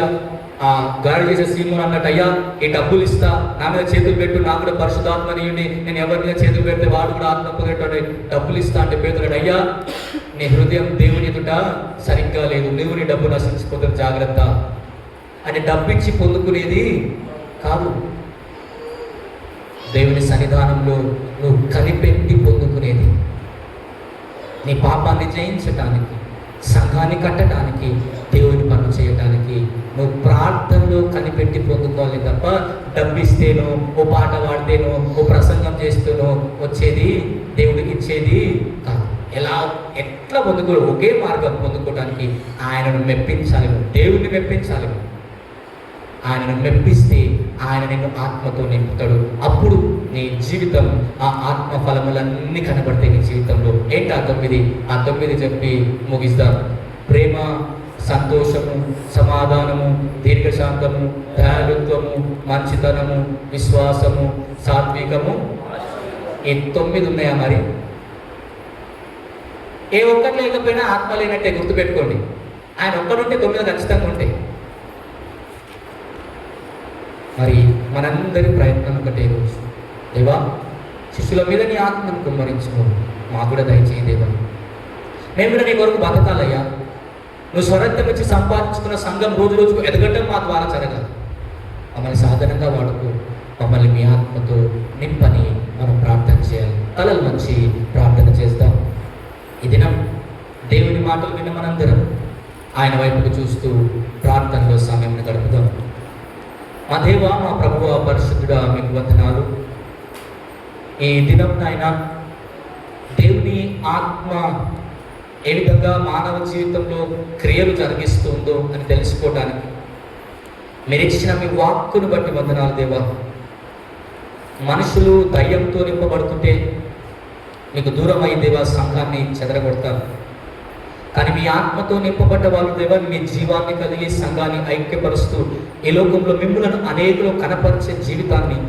ఆ గాడి చేసే సీమోన్ అన్నట్టు, అయ్యా ఈ డబ్బులు ఇస్తా, నా మీద చేతులు పెట్టు, నాకు కూడా పరిశుద్ధాత్మని ఇవ్వండి, నేను ఎవరి మీద చేతులు పెడితే వాడు కూడా ఆత్మ పొందేటోడే, డబ్బులు ఇస్తా అంటే పేతుడు, అయ్యా నీ హృదయం దేవుని ఎదుట సరిగ్గా లేదు, నువ్వు నీ డబ్బు నశించిపోతుంది, జాగ్రత్త అని డబ్బిచ్చి పొందుకునేది కాదు. దేవుని సన్నిధానంలో నువ్వు కనిపెట్టి పొందుకునేది, నీ పాపాన్ని జయించటానికి, సంఘాన్ని కట్టడానికి, దేవుని పనులు చేయడానికి నువ్వు ప్రార్థనలో కనిపెట్టి పొందుకోవాలి తప్ప డబ్బిస్తేనో, ఓ పాట పాడితేనో, ఓ ప్రసంగం చేస్తేనో వచ్చేది దేవుడికి ఇచ్చేది కాదు. ఎట్లా పొందుకో, ఒకే మార్గం పొందుకోవడానికి ఆయనను మెప్పించాలి, దేవుడిని మెప్పించాలి. ఆయనను మెప్పిస్తే ఆయన నిన్ను ఆత్మతో నింపుతాడు. అప్పుడు నీ జీవితం ఆ ఆత్మ ఫలములన్నీ కనబడతాయి నీ జీవితంలో. ఏంటి ఆ 9? ఆ 9 చెప్పి ముగిస్తాం. ప్రేమ, సంతోషము, సమాధానము, దీర్ఘశాంతము, దయాళుత్వము, మంచితనము, విశ్వాసము, సాత్వికము. ఈ 9 ఉన్నాయా? మరి ఏ ఒక్కటి లేకపోయినా ఆత్మ లేనట్టే గుర్తుపెట్టుకోండి. ఆయన ఒక్కడుంటే 9 ఖచ్చితంగా ఉంటాయి. మరి మనందరి ప్రయత్నం ఒకటే రోజు, దేవా శిష్యుల మీద నీ ఆత్మను కుమ్మరించుకో, మాకు కూడా దయచేయి దేవా. మేము కూడా నీ కొరకు బతకాలయ్యా, నువ్వు స్వరత్వం ఇచ్చి సంపాదించుకున్న సంఘం రోజు రోజుకు ఎదగటం మా ద్వారా జరగాలి. మమ్మల్ని సాధనంగా వాడుకో, మమ్మల్ని మీ ఆత్మతో నింపని మనం ప్రార్థన చేయాలి. తలలు మంచి ప్రార్థన చేద్దాం. ఈ దినం దేవుని మాటలు విన్న మనందరం ఆయన వైపుకు చూస్తూ ప్రార్థనలో సమయం గడుపుదాం. మా దేవ, మా ప్రభువ, పరిశుద్ధుడా, మీకు వందనాలు. ఈ దినం నాయన దేవుని ఆత్మ ఏ విధంగా మానవ జీవితంలో క్రియలు జరిగిస్తుందో అని తెలుసుకోవడానికి మీరు ఇచ్చిన మీ వాక్కును బట్టి వందనాలు దేవా. మనుషులు దయ్యంతో నింపబడుతుంటే మీకు దూరం అయి దేవా సంఘాన్ని చెదరగొడతారు. కానీ మీ ఆత్మతో నింపబడ్డ వాళ్ళు దేవా మీ జీవాన్ని కలిగి సంఘాన్ని ఐక్యపరుస్తూ ఈ లోకంలో మిమ్మల్ని అనేకులు కనపరిచే జీవితాన్ని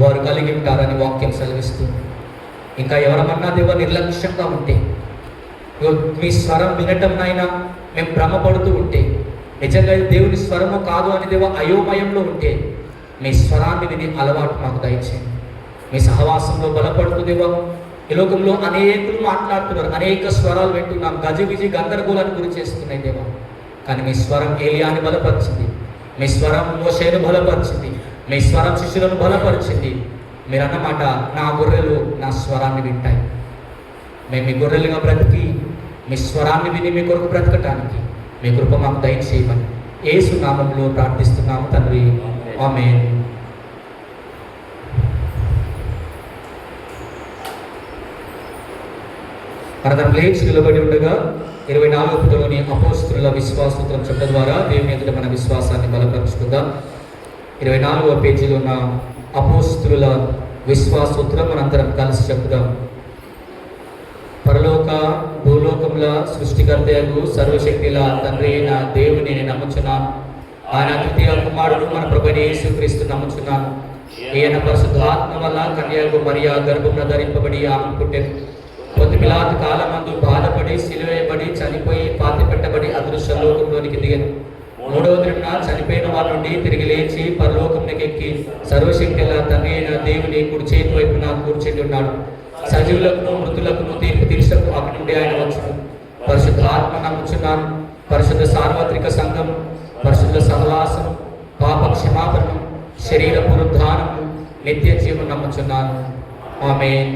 వారు కలిగి ఉంటారని వాక్యం సెలవిస్తుంది. ఇంకా ఎవరమన్నా దేవా నిర్లక్ష్యంగా ఉంటే, మీ స్వరం వినటం నాయన మేము భ్రమపడుతూ ఉంటే, నిజంగా దేవుని స్వరము కాదు అని దేవా అయోమయంలో ఉంటే, మీ స్వరాన్ని విని అలవాటు మాకు దయచేయండి. మీ సహవాసంలో బలపడుతూ దేవా ఈ లోకంలో అనేకులు మాట్లాడుతున్నారు, అనేక స్వరాలు వింటున్నాం, గజిబిజి గందరగోళాన్ని గురి చేస్తున్నాయి దేవా. కానీ మీ స్వరం ఏలియాని బలపరిచింది, మీ స్వరం మోషేను బలపరిచింది, మీ స్వరం శిష్యులను బలపరిచింది. మీరు అన్నమాట, నా గొర్రెలు నా స్వరాన్ని వింటాయి. మేము మీ గొర్రెలుగా బ్రతికి మీ స్వరాన్ని విని మీ కొరకు బ్రతకటానికి మీ కృప మాకు దయచేయమని యేసు నామములో ప్రార్థిస్తున్నాము తండ్రి, ఆమేన్. మనదరం లేచి నిలబడి ఉండగా 24వ పుటలోని అపోస్తలుల విశ్వాసూత్రం చెప్పడం ద్వారా దేవుని ఎదుట మన విశ్వాసాన్ని బలపరుచుకుందాం. 24వ పేజీలో ఉన్న అపోస్తలుల విశ్వాసూత్రం మనందరం కలిసి చెప్పుదాం. పరలోక భూలోకముల సృష్టికర్తయగు సర్వశక్తిల తండ్రి అయిన దేవుని నేను నమ్ముచున్నాను. ఆయన ద్వితీయ కుమారుడు మన ప్రభువైన యేసుక్రీస్తు నమ్ముచున్నాను. ఈయన పరిశుద్ధాత్మ వల్ల కన్యకు మరియా గర్భమున ధరింపబడి ఆమె పుట్టెను. పొంది పిలాతు కాలమందు బాధపడి సిలువేయబడి చనిపోయి పాతి పెట్టబడి అదృశ్య లోకంలోనికి దిగను. 3వ దినాన చనిపోయిన వారి నుండి తిరిగి లేచి పరలోకంలోకి ఎక్కి సర్వశక్తిల తండ్రి అయిన దేవుని కుడి చేతి వైపున కూర్చుని ఉన్నాడు. సజీవులకు మృతులకు తీర్పు తీర్చకు అక్కడి నుండి ఆయన వచ్చును. పరిశుద్ధ ఆత్మ నమ్ముచున్నాను. పరిశుద్ధ సార్వత్రిక సంఘం, పరిశుద్ధ సహవాసం, పాప క్షమాపణం, శరీర పునరుద్ధానము, నిత్య జీవం నమ్ముచున్నాను. ఆమేన్.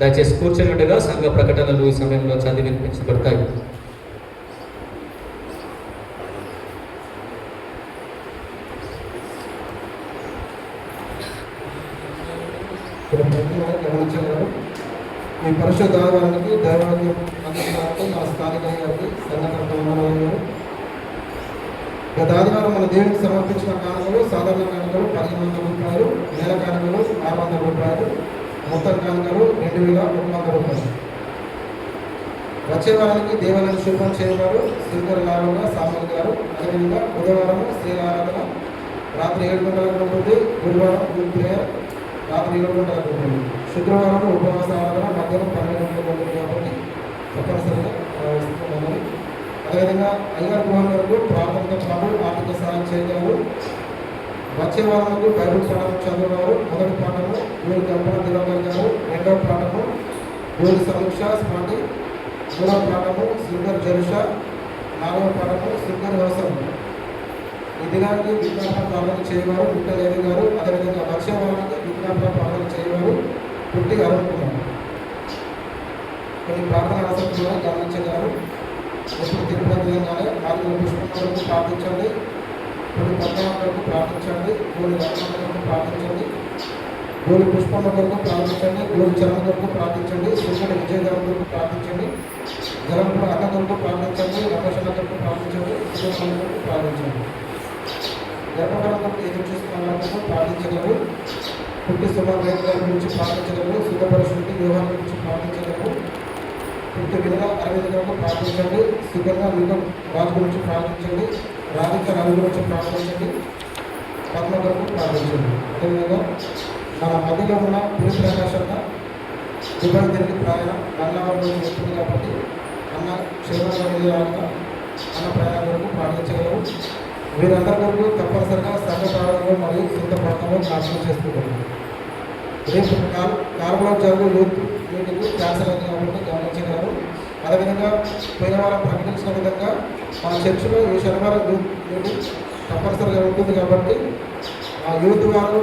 దయచేసి కూర్చొని ఉండగా సంఘ ప్రకటనలు ఈ సమయంలో చదివి వినిపించబడతాయి. ఈ పరిశుద్ధ ఆధారానికి దైవాన్ని అందించడానికి మన స్థానిక సంఘటన. గత ఆదివారం మన దేవునికి సమర్పించిన కానుకలు సాధారణ కానుకలు 1500 రూపాయలు, నేల కానుకలు 600 రూపాయలు, మొత్తం కానుకలు 2100 రూపాయలు. వచ్చే వారానికి దేవాలయాన్ని శుభ్రం చేయవారు శ్రీధర్ లాగా సామాన్ గారు. అదేవిధంగా బుధవారం శ్రీ ఆరాధన రాత్రి 7 గంటలకు ఉంటుంది. గురువారం గుడ్ ప్రేయర్ రాత్రి 7 గంటలకు ఉంటుంది. శుక్రవారం ఉపవాస ఆరాధన మధ్యాహ్నం 12 గంటలకు ఉంటుంది. కాబట్టి తప్పనిసరిగా వస్తున్నామని. అదేవిధంగా అయ్యారు గృహం వరకు ప్రాథమిక పాఠం ఆర్థిక సహాయం చేయగలరు. వచ్చే వారంలో బైబిల్ పాఠం చదివేవారు మొదటి పాఠము గోడి కల్పన దివాకర్ గారు, 2వ పాఠము గోడి సమీక్ష స్మార్టి, 3వ పాఠము సింగర్ జరుష, 4వ పాఠము సింగర్ వ్యవసాయం. ఈ దినానికి విజ్ఞాపన ప్రార్థన చేయవారు పుట్టదేవి గారు. అదేవిధంగా వచ్చే వారానికి విజ్ఞాపన ప్రార్థన చేయవారు పుట్టి అరుణ్. కొన్ని ప్రార్థన ఆసక్తులను గమనించగలరు. ఇప్పుడు తిరుపతి విధంగానే 4 పుష్పం వరకు ప్రార్థించండి, కొన్ని పద్నాలుగు వరకు ప్రార్థించండి, కొన్ని రత్నాల వరకు ప్రార్థించండి, గోలి పుష్పం వరకు ప్రార్థించండి, గోలి చరణ వరకు ప్రార్థించండి, సూర్యుడు విజయగారం వరకు ప్రార్థించండి, జలంపుర అన్న వరకు ప్రార్థించండి, రమేషణ వరకు ప్రార్థించండి, సురేష్ వరకు ప్రార్థించండి. గర్భవరం వరకు ఎదురు చూస్తున్న వరకు ప్రార్థించగలరు. పుట్టి సుమారు గారి గురించి ప్రార్థించగలరు. సుఖపరిశుద్ధి వ్యవహారం గురించి ప్రార్థించగలరు. పుట్టి విధంగా 60 వరకు ప్రార్థించండి. సుఖంగా యుగం రాజు గురించి ప్రార్థించండి. రాధిక రవి గురించి ప్రార్థించండి. పద్మ వరకు ప్రార్థించండి. అదేవిధంగా మన మధ్యలో ఉన్న పూరి ప్రకాశంగా దుబాయ్ తిరిగి ప్రయాణం అన్నవరం నుంచి వస్తుంది. కాబట్టి అన్న క్షేమంగా అన్న ప్రయాణం వరకు ప్రార్థించగలరు. వీరందరి వరకు తప్పనిసరిగా సంఘ ప్రారంభంలో మరియు సొంత ప్రాంతంలో నాశనం చేసుకుంటారు. రేపు కాలంలో జరుగు యూత్ మీటింగ్ క్యాన్సర్ అయింది కాబట్టి గమనించగలరు. అదేవిధంగా పోయిన వారం ప్రకటించిన విధంగా మా చర్చిలో ఈ శనివారం యూత్ తప్పనిసరిగా ఉంటుంది కాబట్టి ఆ యూత్ వారు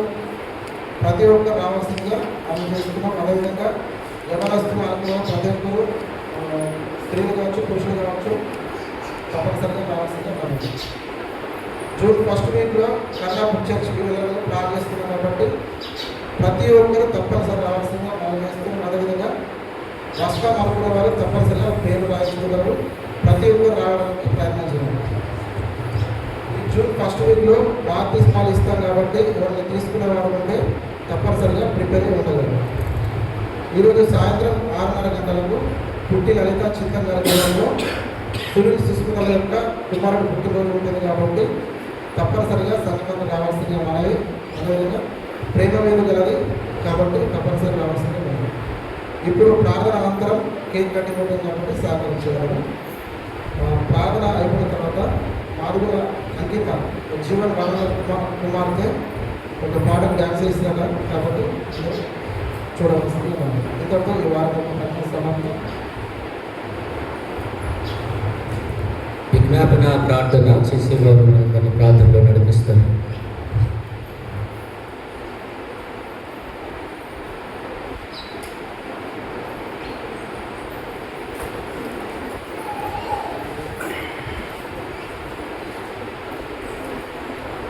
ప్రతి ఒక్కరు రావాల్సిందిగా అమలు చేస్తున్నాం. అదేవిధంగా యవనస్తులు అనుకున్న ప్రతి ఒక్కరు స్త్రీలు కావచ్చు పురుషులు కావచ్చు తప్పనిసరిగా రావాల్సిందిగా కాబట్టి జూన్ 1st వీక్లో కర్ణాపూర్ చర్చికి వెళ్ళాలని ప్లాన్ చేస్తున్నాం కాబట్టి ప్రతి ఒక్కరు తప్పనిసరి రావాల్సిందిగా మనం చేస్తున్నాం. అదేవిధంగా రాష్ట్ర మార్పుల వారు తప్పనిసరిగా పేరు రాయించుకోగలరు. ప్రతి ఒక్కరు రావడానికి ప్రయత్నం చేయాలి. ఈ జూన్ 1st వీక్లో బాప్తిస్మాలు ఇస్తాం కాబట్టి ఎవరిని తీసుకునే వారు ఉంటే తప్పనిసరిగా ప్రిపేర్ అయి ఉండగలరు. ఈరోజు సాయంత్రం 6:30 గంటలకు పుట్టి లలిత చింతన్ గారిలో సునీల్ సుస్మితల యొక్క కుమారుడు పుట్టినరోజు ఉంటుంది కాబట్టి తప్పనిసరిగా సంఘటన రావాల్సిందిగా మనవి. అదేవిధంగా ప్రేమ మీద గలది కాబట్టి తప్పనిసరిగా రావాల్సిందిగా మనవి. ఇప్పుడు ప్రార్థన అనంతరం కేక్ కటింగ్ ఉంటుంది కాబట్టి సహకరించేవారు. ప్రార్థన అయిపోయిన తర్వాత మారుగుల అంకిత జీవన్ వరద కుమార్తె ఒక పాటను డ్యాన్స్ చేసినారు కాబట్టి చూడవలసిందిగా మనవి. ఇంతటితో ఈ వారం సమాప్తం. విజ్ఞాపన ప్రార్థన చేసేవారు దాన్ని ప్రార్థనలో నడిపిస్తారు.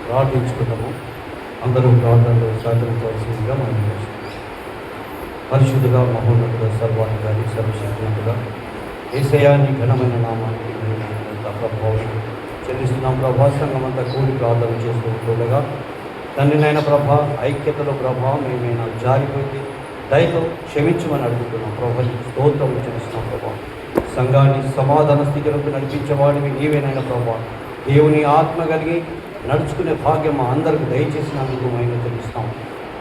ప్రార్థించుకున్నాము. అందరూ ప్రార్థనలో సహకరించవలసిందిగా మనం చేస్తాం. పరిశుద్ధుగా మహోన్నతుగా సర్వాధికారి సర్వశక్తిగా యేసయ్యాని ఘనమైన నామానికి ప్రభావం చెల్లిస్తున్నాం. ప్రభా సంఘమంతా కూడి ప్రార్థన చేస్తూ ఉంటుండగా తండ్రినైనా ప్రభా ఐక్యతలో ప్రభా మేమైనా జారిపోయి దయతో క్షమించమని అడుగుతున్నాం. ప్రభా స్తోత్రం చెల్లిస్తున్నాం. ప్రభా సంఘాన్ని సమాధాన స్థితిలోకి నడిపించేవాడివి నీవేనైనా ప్రభా దేవుని ఆత్మ కలిగి నడుచుకునే భాగ్యం మా అందరికి దయచేసినందుకు మేము తెలుస్తాం.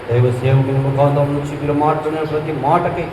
దైవ సేవకుని ముఖాంతం నుంచి మీరు మాట్లాడిన ప్రతి మాటకి